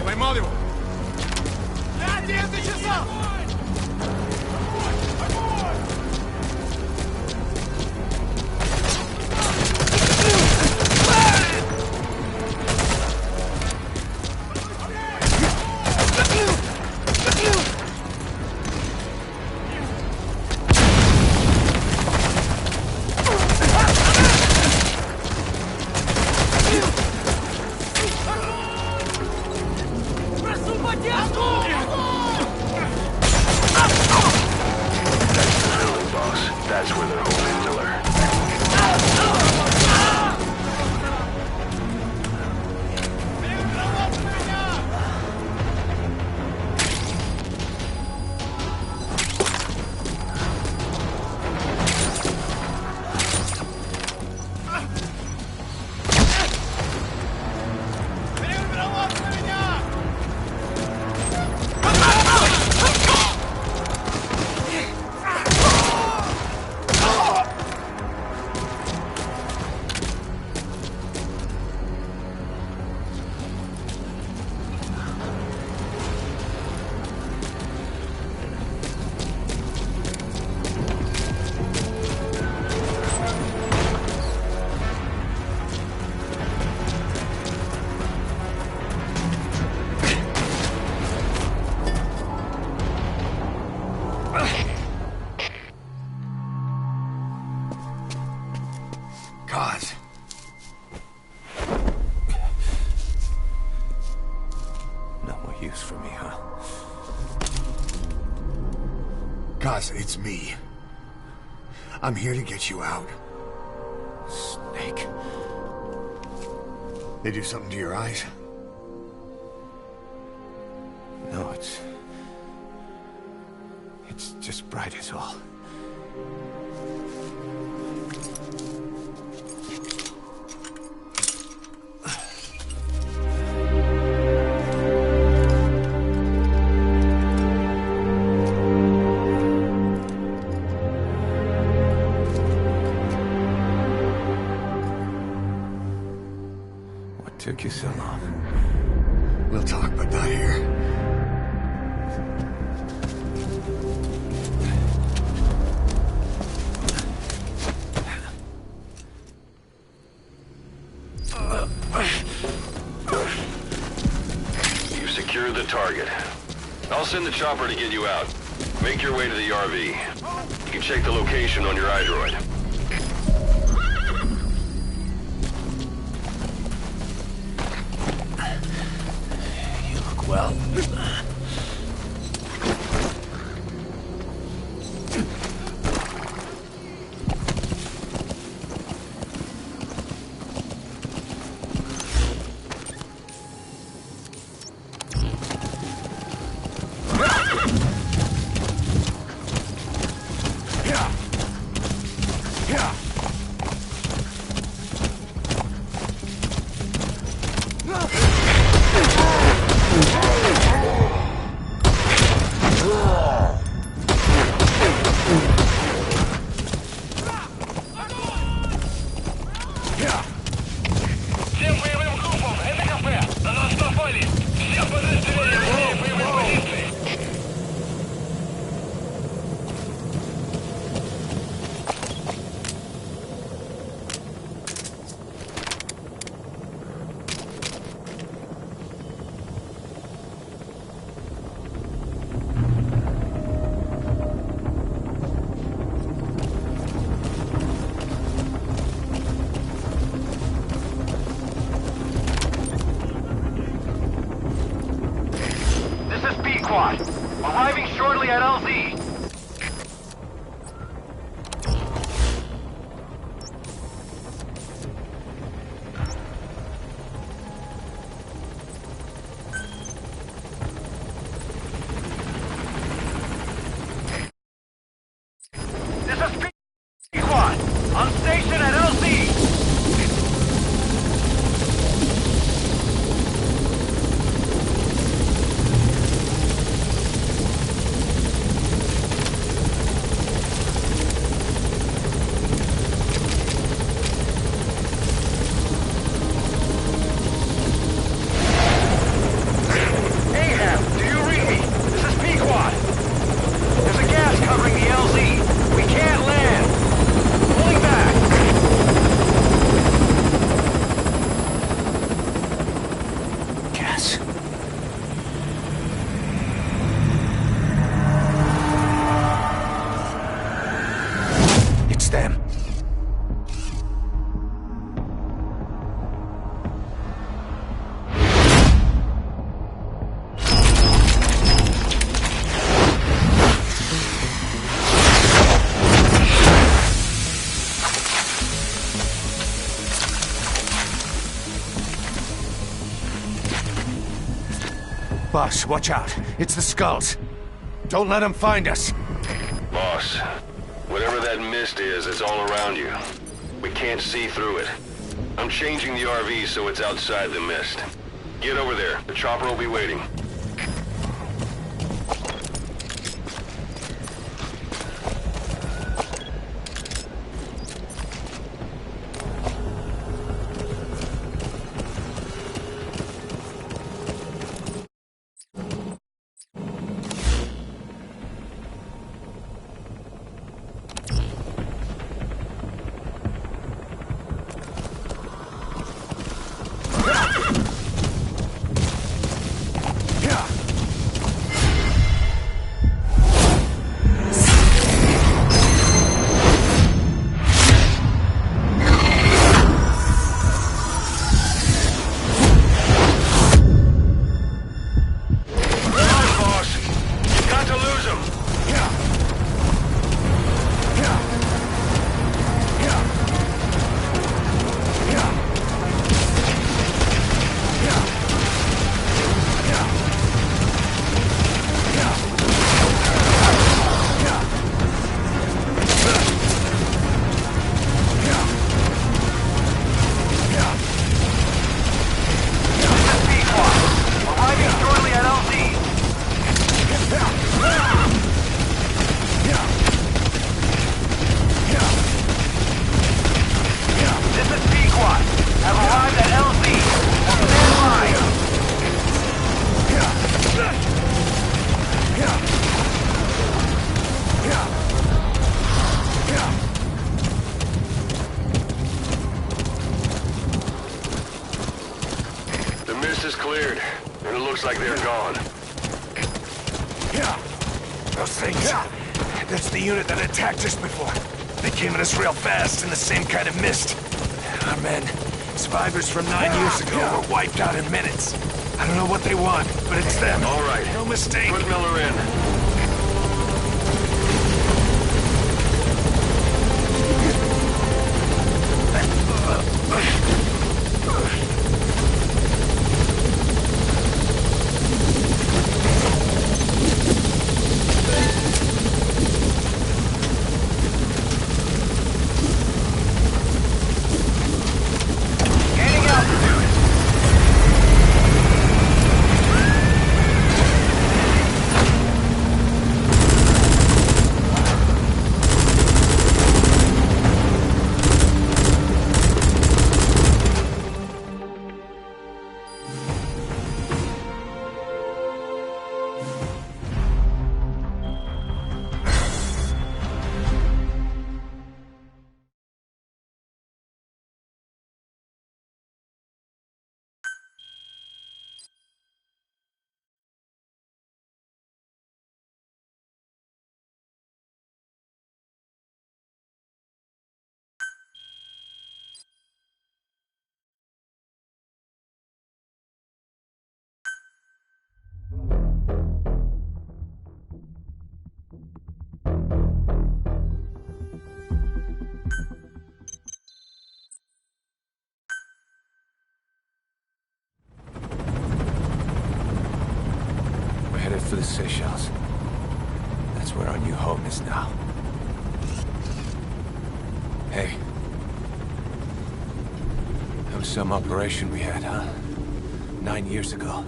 Поймал его! Я 10 часов! Kaz, it's me. I'm here to get you out. Snake. They do something to your eyes? No, it's just bright is all. What took you so long? We'll talk, but not here. You've secured the target. I'll send the chopper to get you out. Make your way to the RV. You can check the location on your iDroid. You look well. Arriving shortly at LZ. This is P-Quad. On station at LZ. Boss, watch out. It's the Skulls. Don't let them find us. Boss, whatever that mist is, it's all around you. We can't see through it. I'm changing the RV so it's outside the mist. Get over there. The chopper will be waiting. Those things. That's the unit that attacked us before. They came at us real fast in the same kind of mist. Our men, survivors from 9 years ago, were wiped out in minutes. I don't know what they want, but it's them. All right. No mistake. Put Miller in. We're headed for the Seychelles. That's where our new home is now. Hey. That was some operation we had, huh? 9 years ago.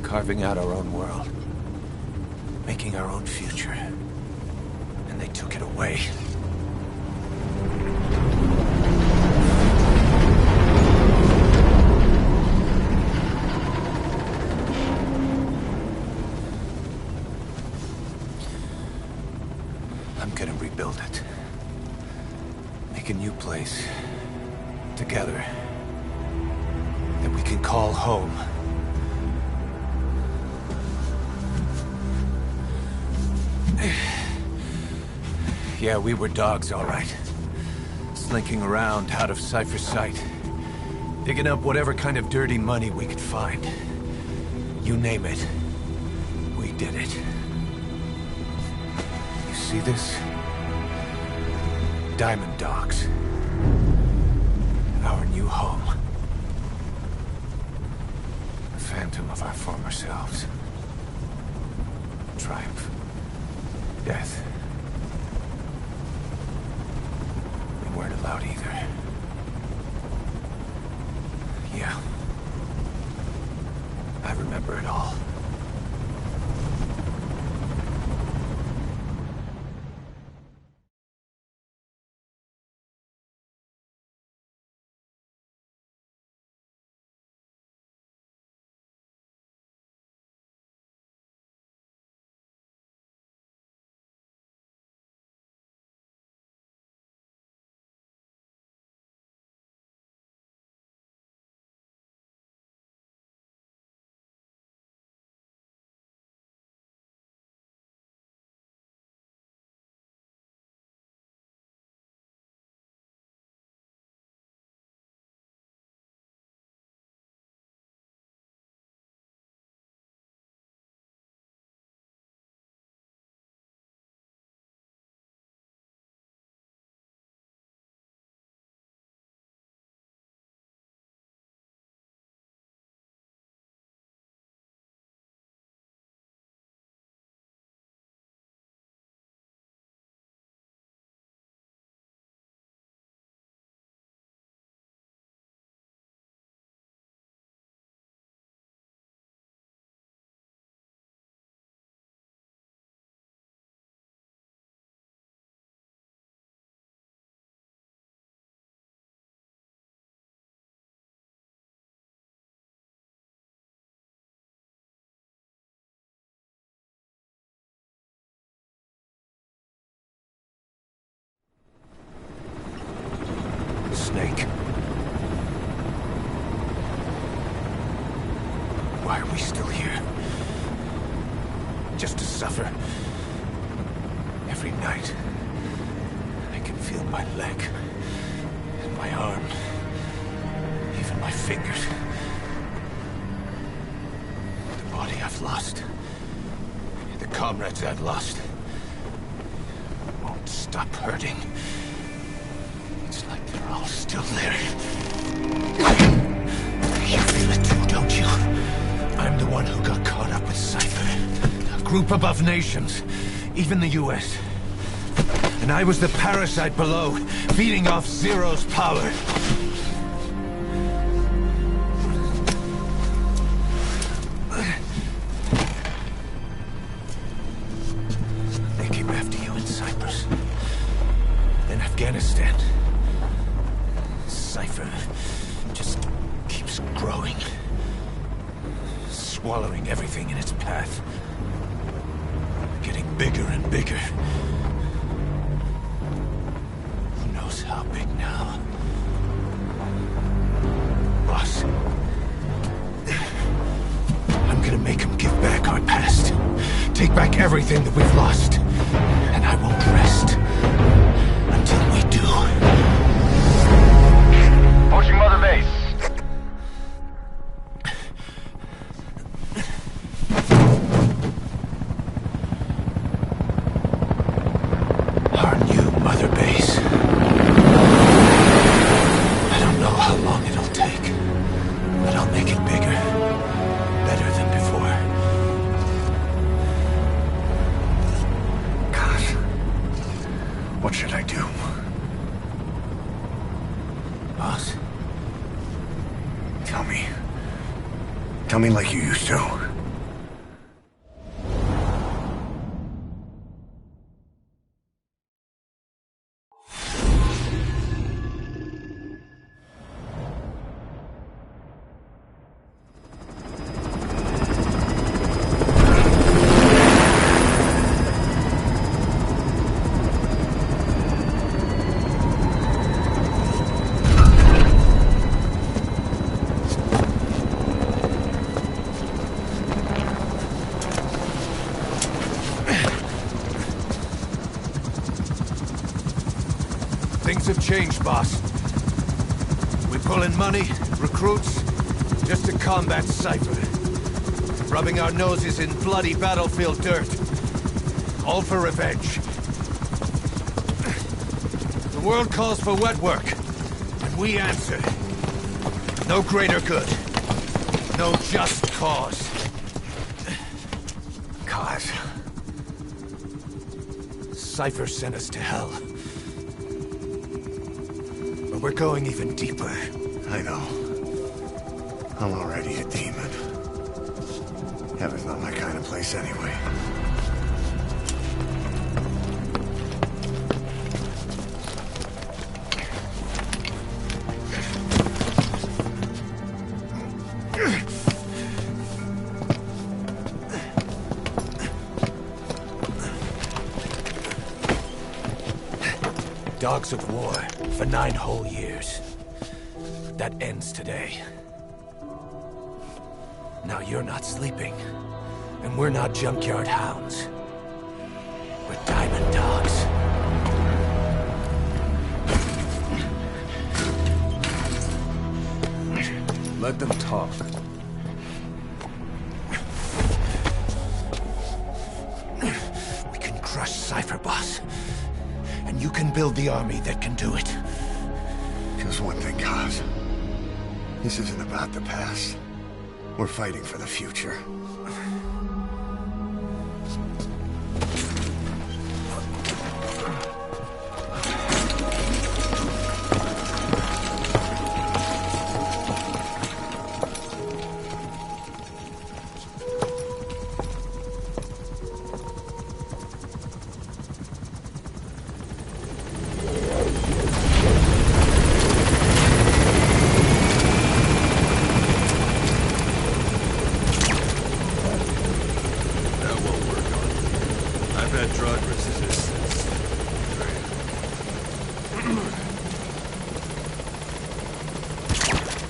Carving out our own world. Making our own future. And they took it away. I'm gonna rebuild it. Make a new place. Together. That we can call home. Yeah, we were dogs, all right. Slinking around out of Cypher's sight. Digging up whatever kind of dirty money we could find. You name it. We did it. You see this? Diamond Dogs. Our new home. A phantom of our former selves. Triumph. Death. We weren't allowed either. Yeah. I remember it all. Snake. Why are we still here? Just to suffer. Every night, I can feel my leg, and my arm, even my fingers. The body I've lost, the comrades I've lost, won't stop hurting. It's like they're all still there. You feel it too, don't you? I'm the one who got caught up with Cypher. A group above nations, even the US. And I was the parasite below, feeding off Zero's power. They came after you in Cyprus. In Afghanistan. Cypher just keeps growing. Swallowing everything in its path. Getting bigger and bigger. Who knows how big now? Boss. I'm gonna make him give back our past. Take back everything that we've lost. And I won't rest until we do. Approaching Mother Base. Our new Mother Base. I don't know how long it'll take, but I'll make it bigger. Better than before. God. What should I do? Boss? Tell me. Tell me like you used to. Things have changed, boss. We pull in money, recruits, just to combat Cypher. Rubbing our noses in bloody battlefield dirt. All for revenge. The world calls for wet work, and we answer. No greater good. No just cause. Cause? Cypher sent us to hell. But we're going even deeper. I know. I'm already a demon. Heaven's not my kind of place anyway. Dogs of war for 9 whole years. That ends today. Now you're not sleeping, and we're not junkyard hounds. We're diamond dogs. Let them talk. We can crush Cypher, boss. And you can build the army that can do it. Just one thing, Kaz. This isn't about the past. We're fighting for the future.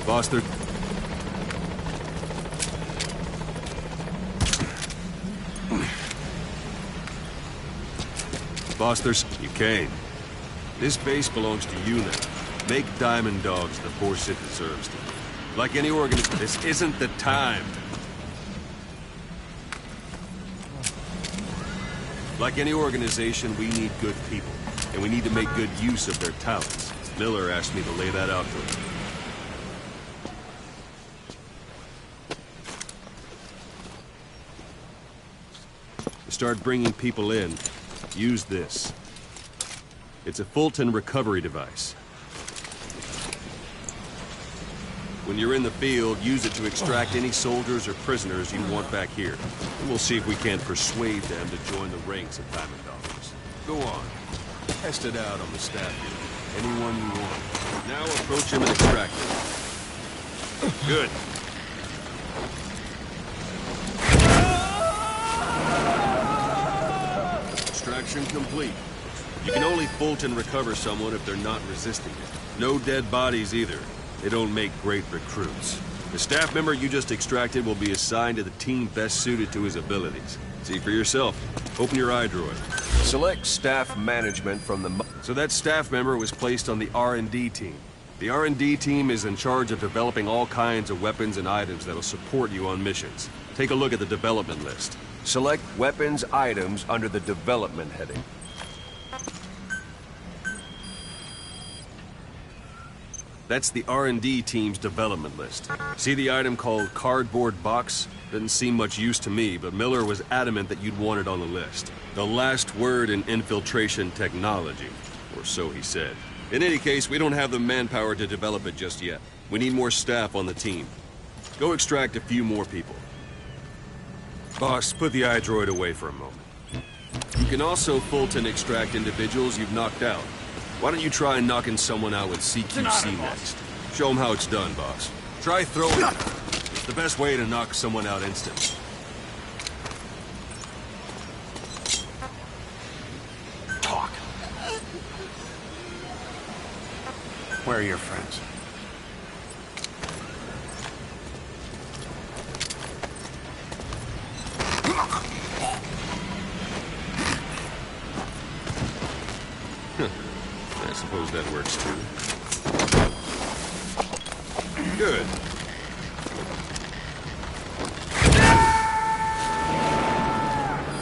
Foster. Boss, there's... You came. This base belongs to you now. Make Diamond Dogs the force it deserves to be. Like any organization, this isn't the time. Like any organization, we need good people. And we need to make good use of their talents. Miller asked me to lay that out for him. To start bringing people in, use this. It's a Fulton recovery device. When you're in the field, use it to extract any soldiers or prisoners you want back here. And we'll see if we can't persuade them to join the ranks of Diamond Dogs. Go on. Test it out on the staff unit. Anyone you want. Now approach him and extract him. Good. Extraction complete. You can only Fulton recover someone if they're not resisting it. No dead bodies either. They don't make great recruits. The staff member you just extracted will be assigned to the team best suited to his abilities. See for yourself. Open your iDroid. Select staff management from the... So that staff member was placed on the R&D team. The R&D team is in charge of developing all kinds of weapons and items that'll support you on missions. Take a look at the development list. Select weapons items under the development heading. That's the R&D team's development list. See the item called cardboard box? Didn't seem much use to me, but Miller was adamant that you'd want it on the list. The last word in infiltration technology, or so he said. In any case, we don't have the manpower to develop it just yet. We need more staff on the team. Go extract a few more people. Boss, put the iDroid away for a moment. You can also Fulton extract individuals you've knocked out. Why don't you try knocking someone out with CQC next? Show them how it's done, boss. Try throwing it. It's the best way to knock someone out instantly. Talk. Where are your friends? I suppose that works too. Good.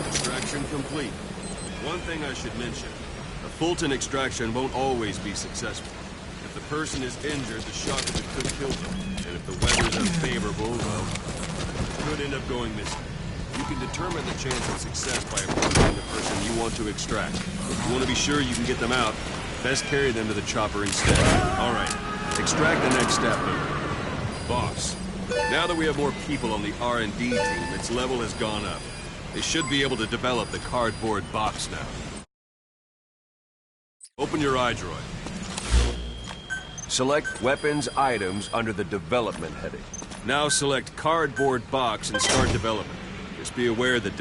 Extraction complete. One thing I should mention. A Fulton extraction won't always be successful. If the person is injured, the shock of it could kill them. And if the weather's unfavorable, well, it could end up going missing. You can determine the chance of success by approaching the person you want to extract. If you want to be sure you can get them out, best carry them to the chopper instead. All right, extract the next staff member. Boss, now that we have more people on the R&D team, its level has gone up. They should be able to develop the cardboard box now. Open your iDroid. Select weapons items under the development heading. Now select cardboard box and start development. Just be aware that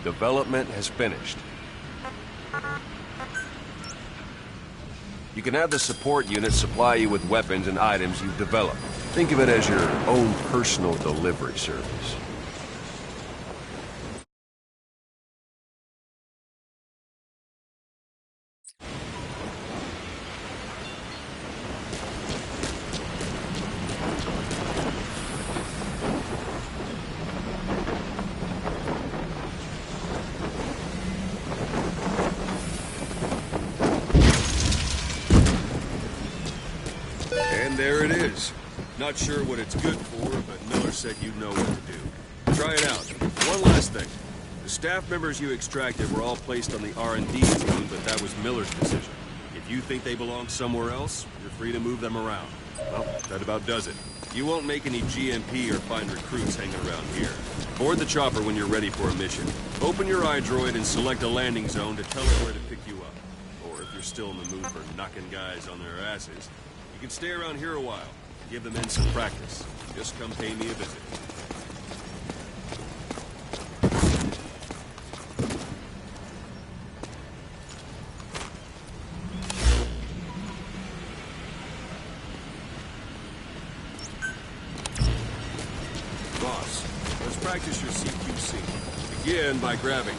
development has finished. You can have the support unit supply you with weapons and items you've developed. Think of it as your own personal delivery service. And there it is. Not sure what it's good for, but Miller said you'd know what to do. Try it out. One last thing. The staff members you extracted were all placed on the R&D team, but that was Miller's decision. If you think they belong somewhere else, you're free to move them around. Well, that about does it. You won't make any GMP or find recruits hanging around here. Board the chopper when you're ready for a mission. Open your iDroid and select a landing zone to tell it where to pick you up. Or if you're still in the mood for knocking guys on their asses, you can stay around here a while. Give the men some practice. Just come pay me a visit. Boss, let's practice your CQC. Begin by grabbing.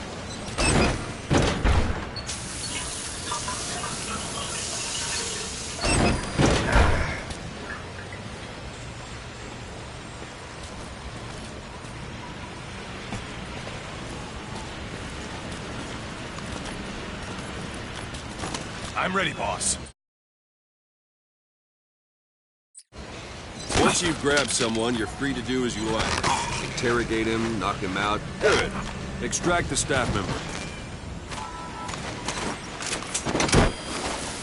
I'm ready, boss. Once you've grabbed someone, you're free to do as you like. Interrogate him, knock him out. Good. Extract the staff member.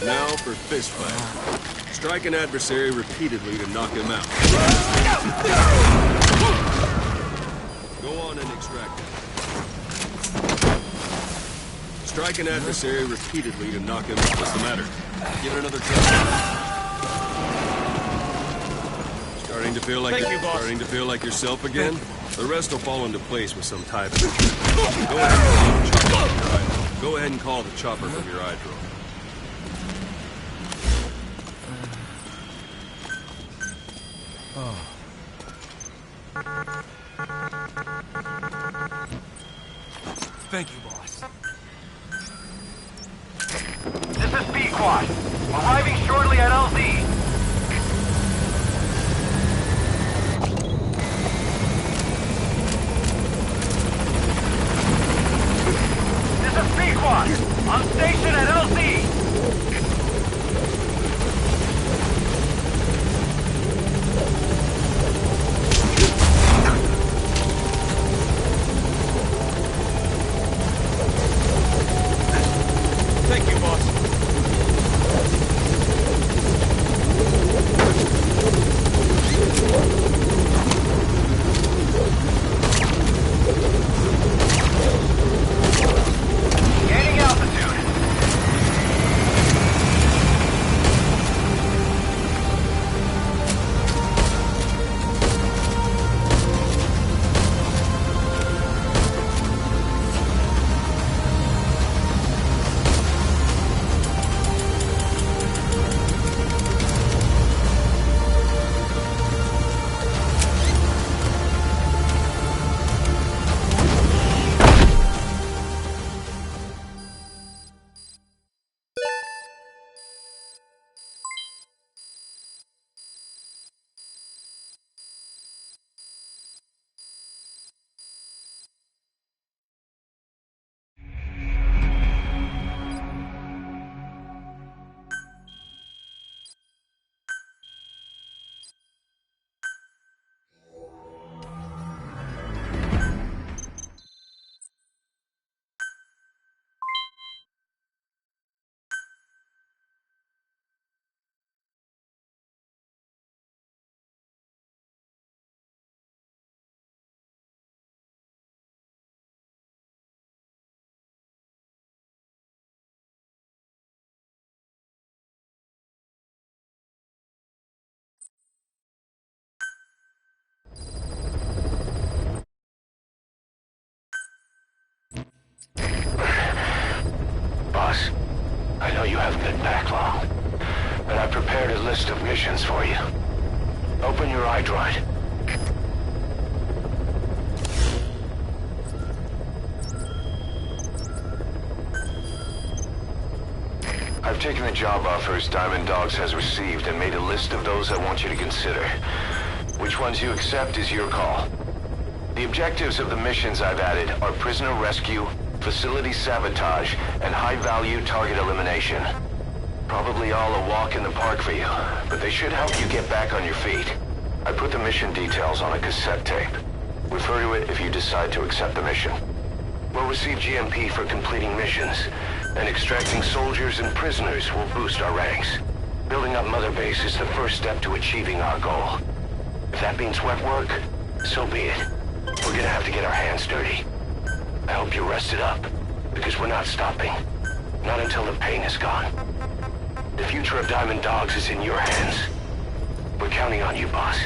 Now for fist fight. Strike an adversary repeatedly to knock him out. Go on and extract him. Strike an adversary repeatedly to knock him out. What's the matter? Give it another try. Starting to feel like yourself again? The rest will fall into place with some typing. Go ahead and call the chopper from your eye drawer. Thank you, boss. This is Pequod. Arriving shortly at LZ. This is Pequod. On station at LZ. Thank you, boss. Gaining altitude. Boss, I know you haven't been back long, but I prepared a list of missions for you. Open your iDroid. I've taken the job offers Diamond Dogs has received and made a list of those I want you to consider. Which ones you accept is your call. The objectives of the missions I've added are prisoner rescue, facility sabotage, and high-value target elimination. Probably all a walk in the park for you, but they should help you get back on your feet. I put the mission details on a cassette tape. Refer to it if you decide to accept the mission. We'll receive GMP for completing missions, and extracting soldiers and prisoners will boost our ranks. Building up Mother Base is the first step to achieving our goal. If that means wet work, so be it. We're gonna have to get our hands dirty. I hope you're rested up, because we're not stopping. Not until the pain is gone. The future of Diamond Dogs is in your hands. We're counting on you, boss.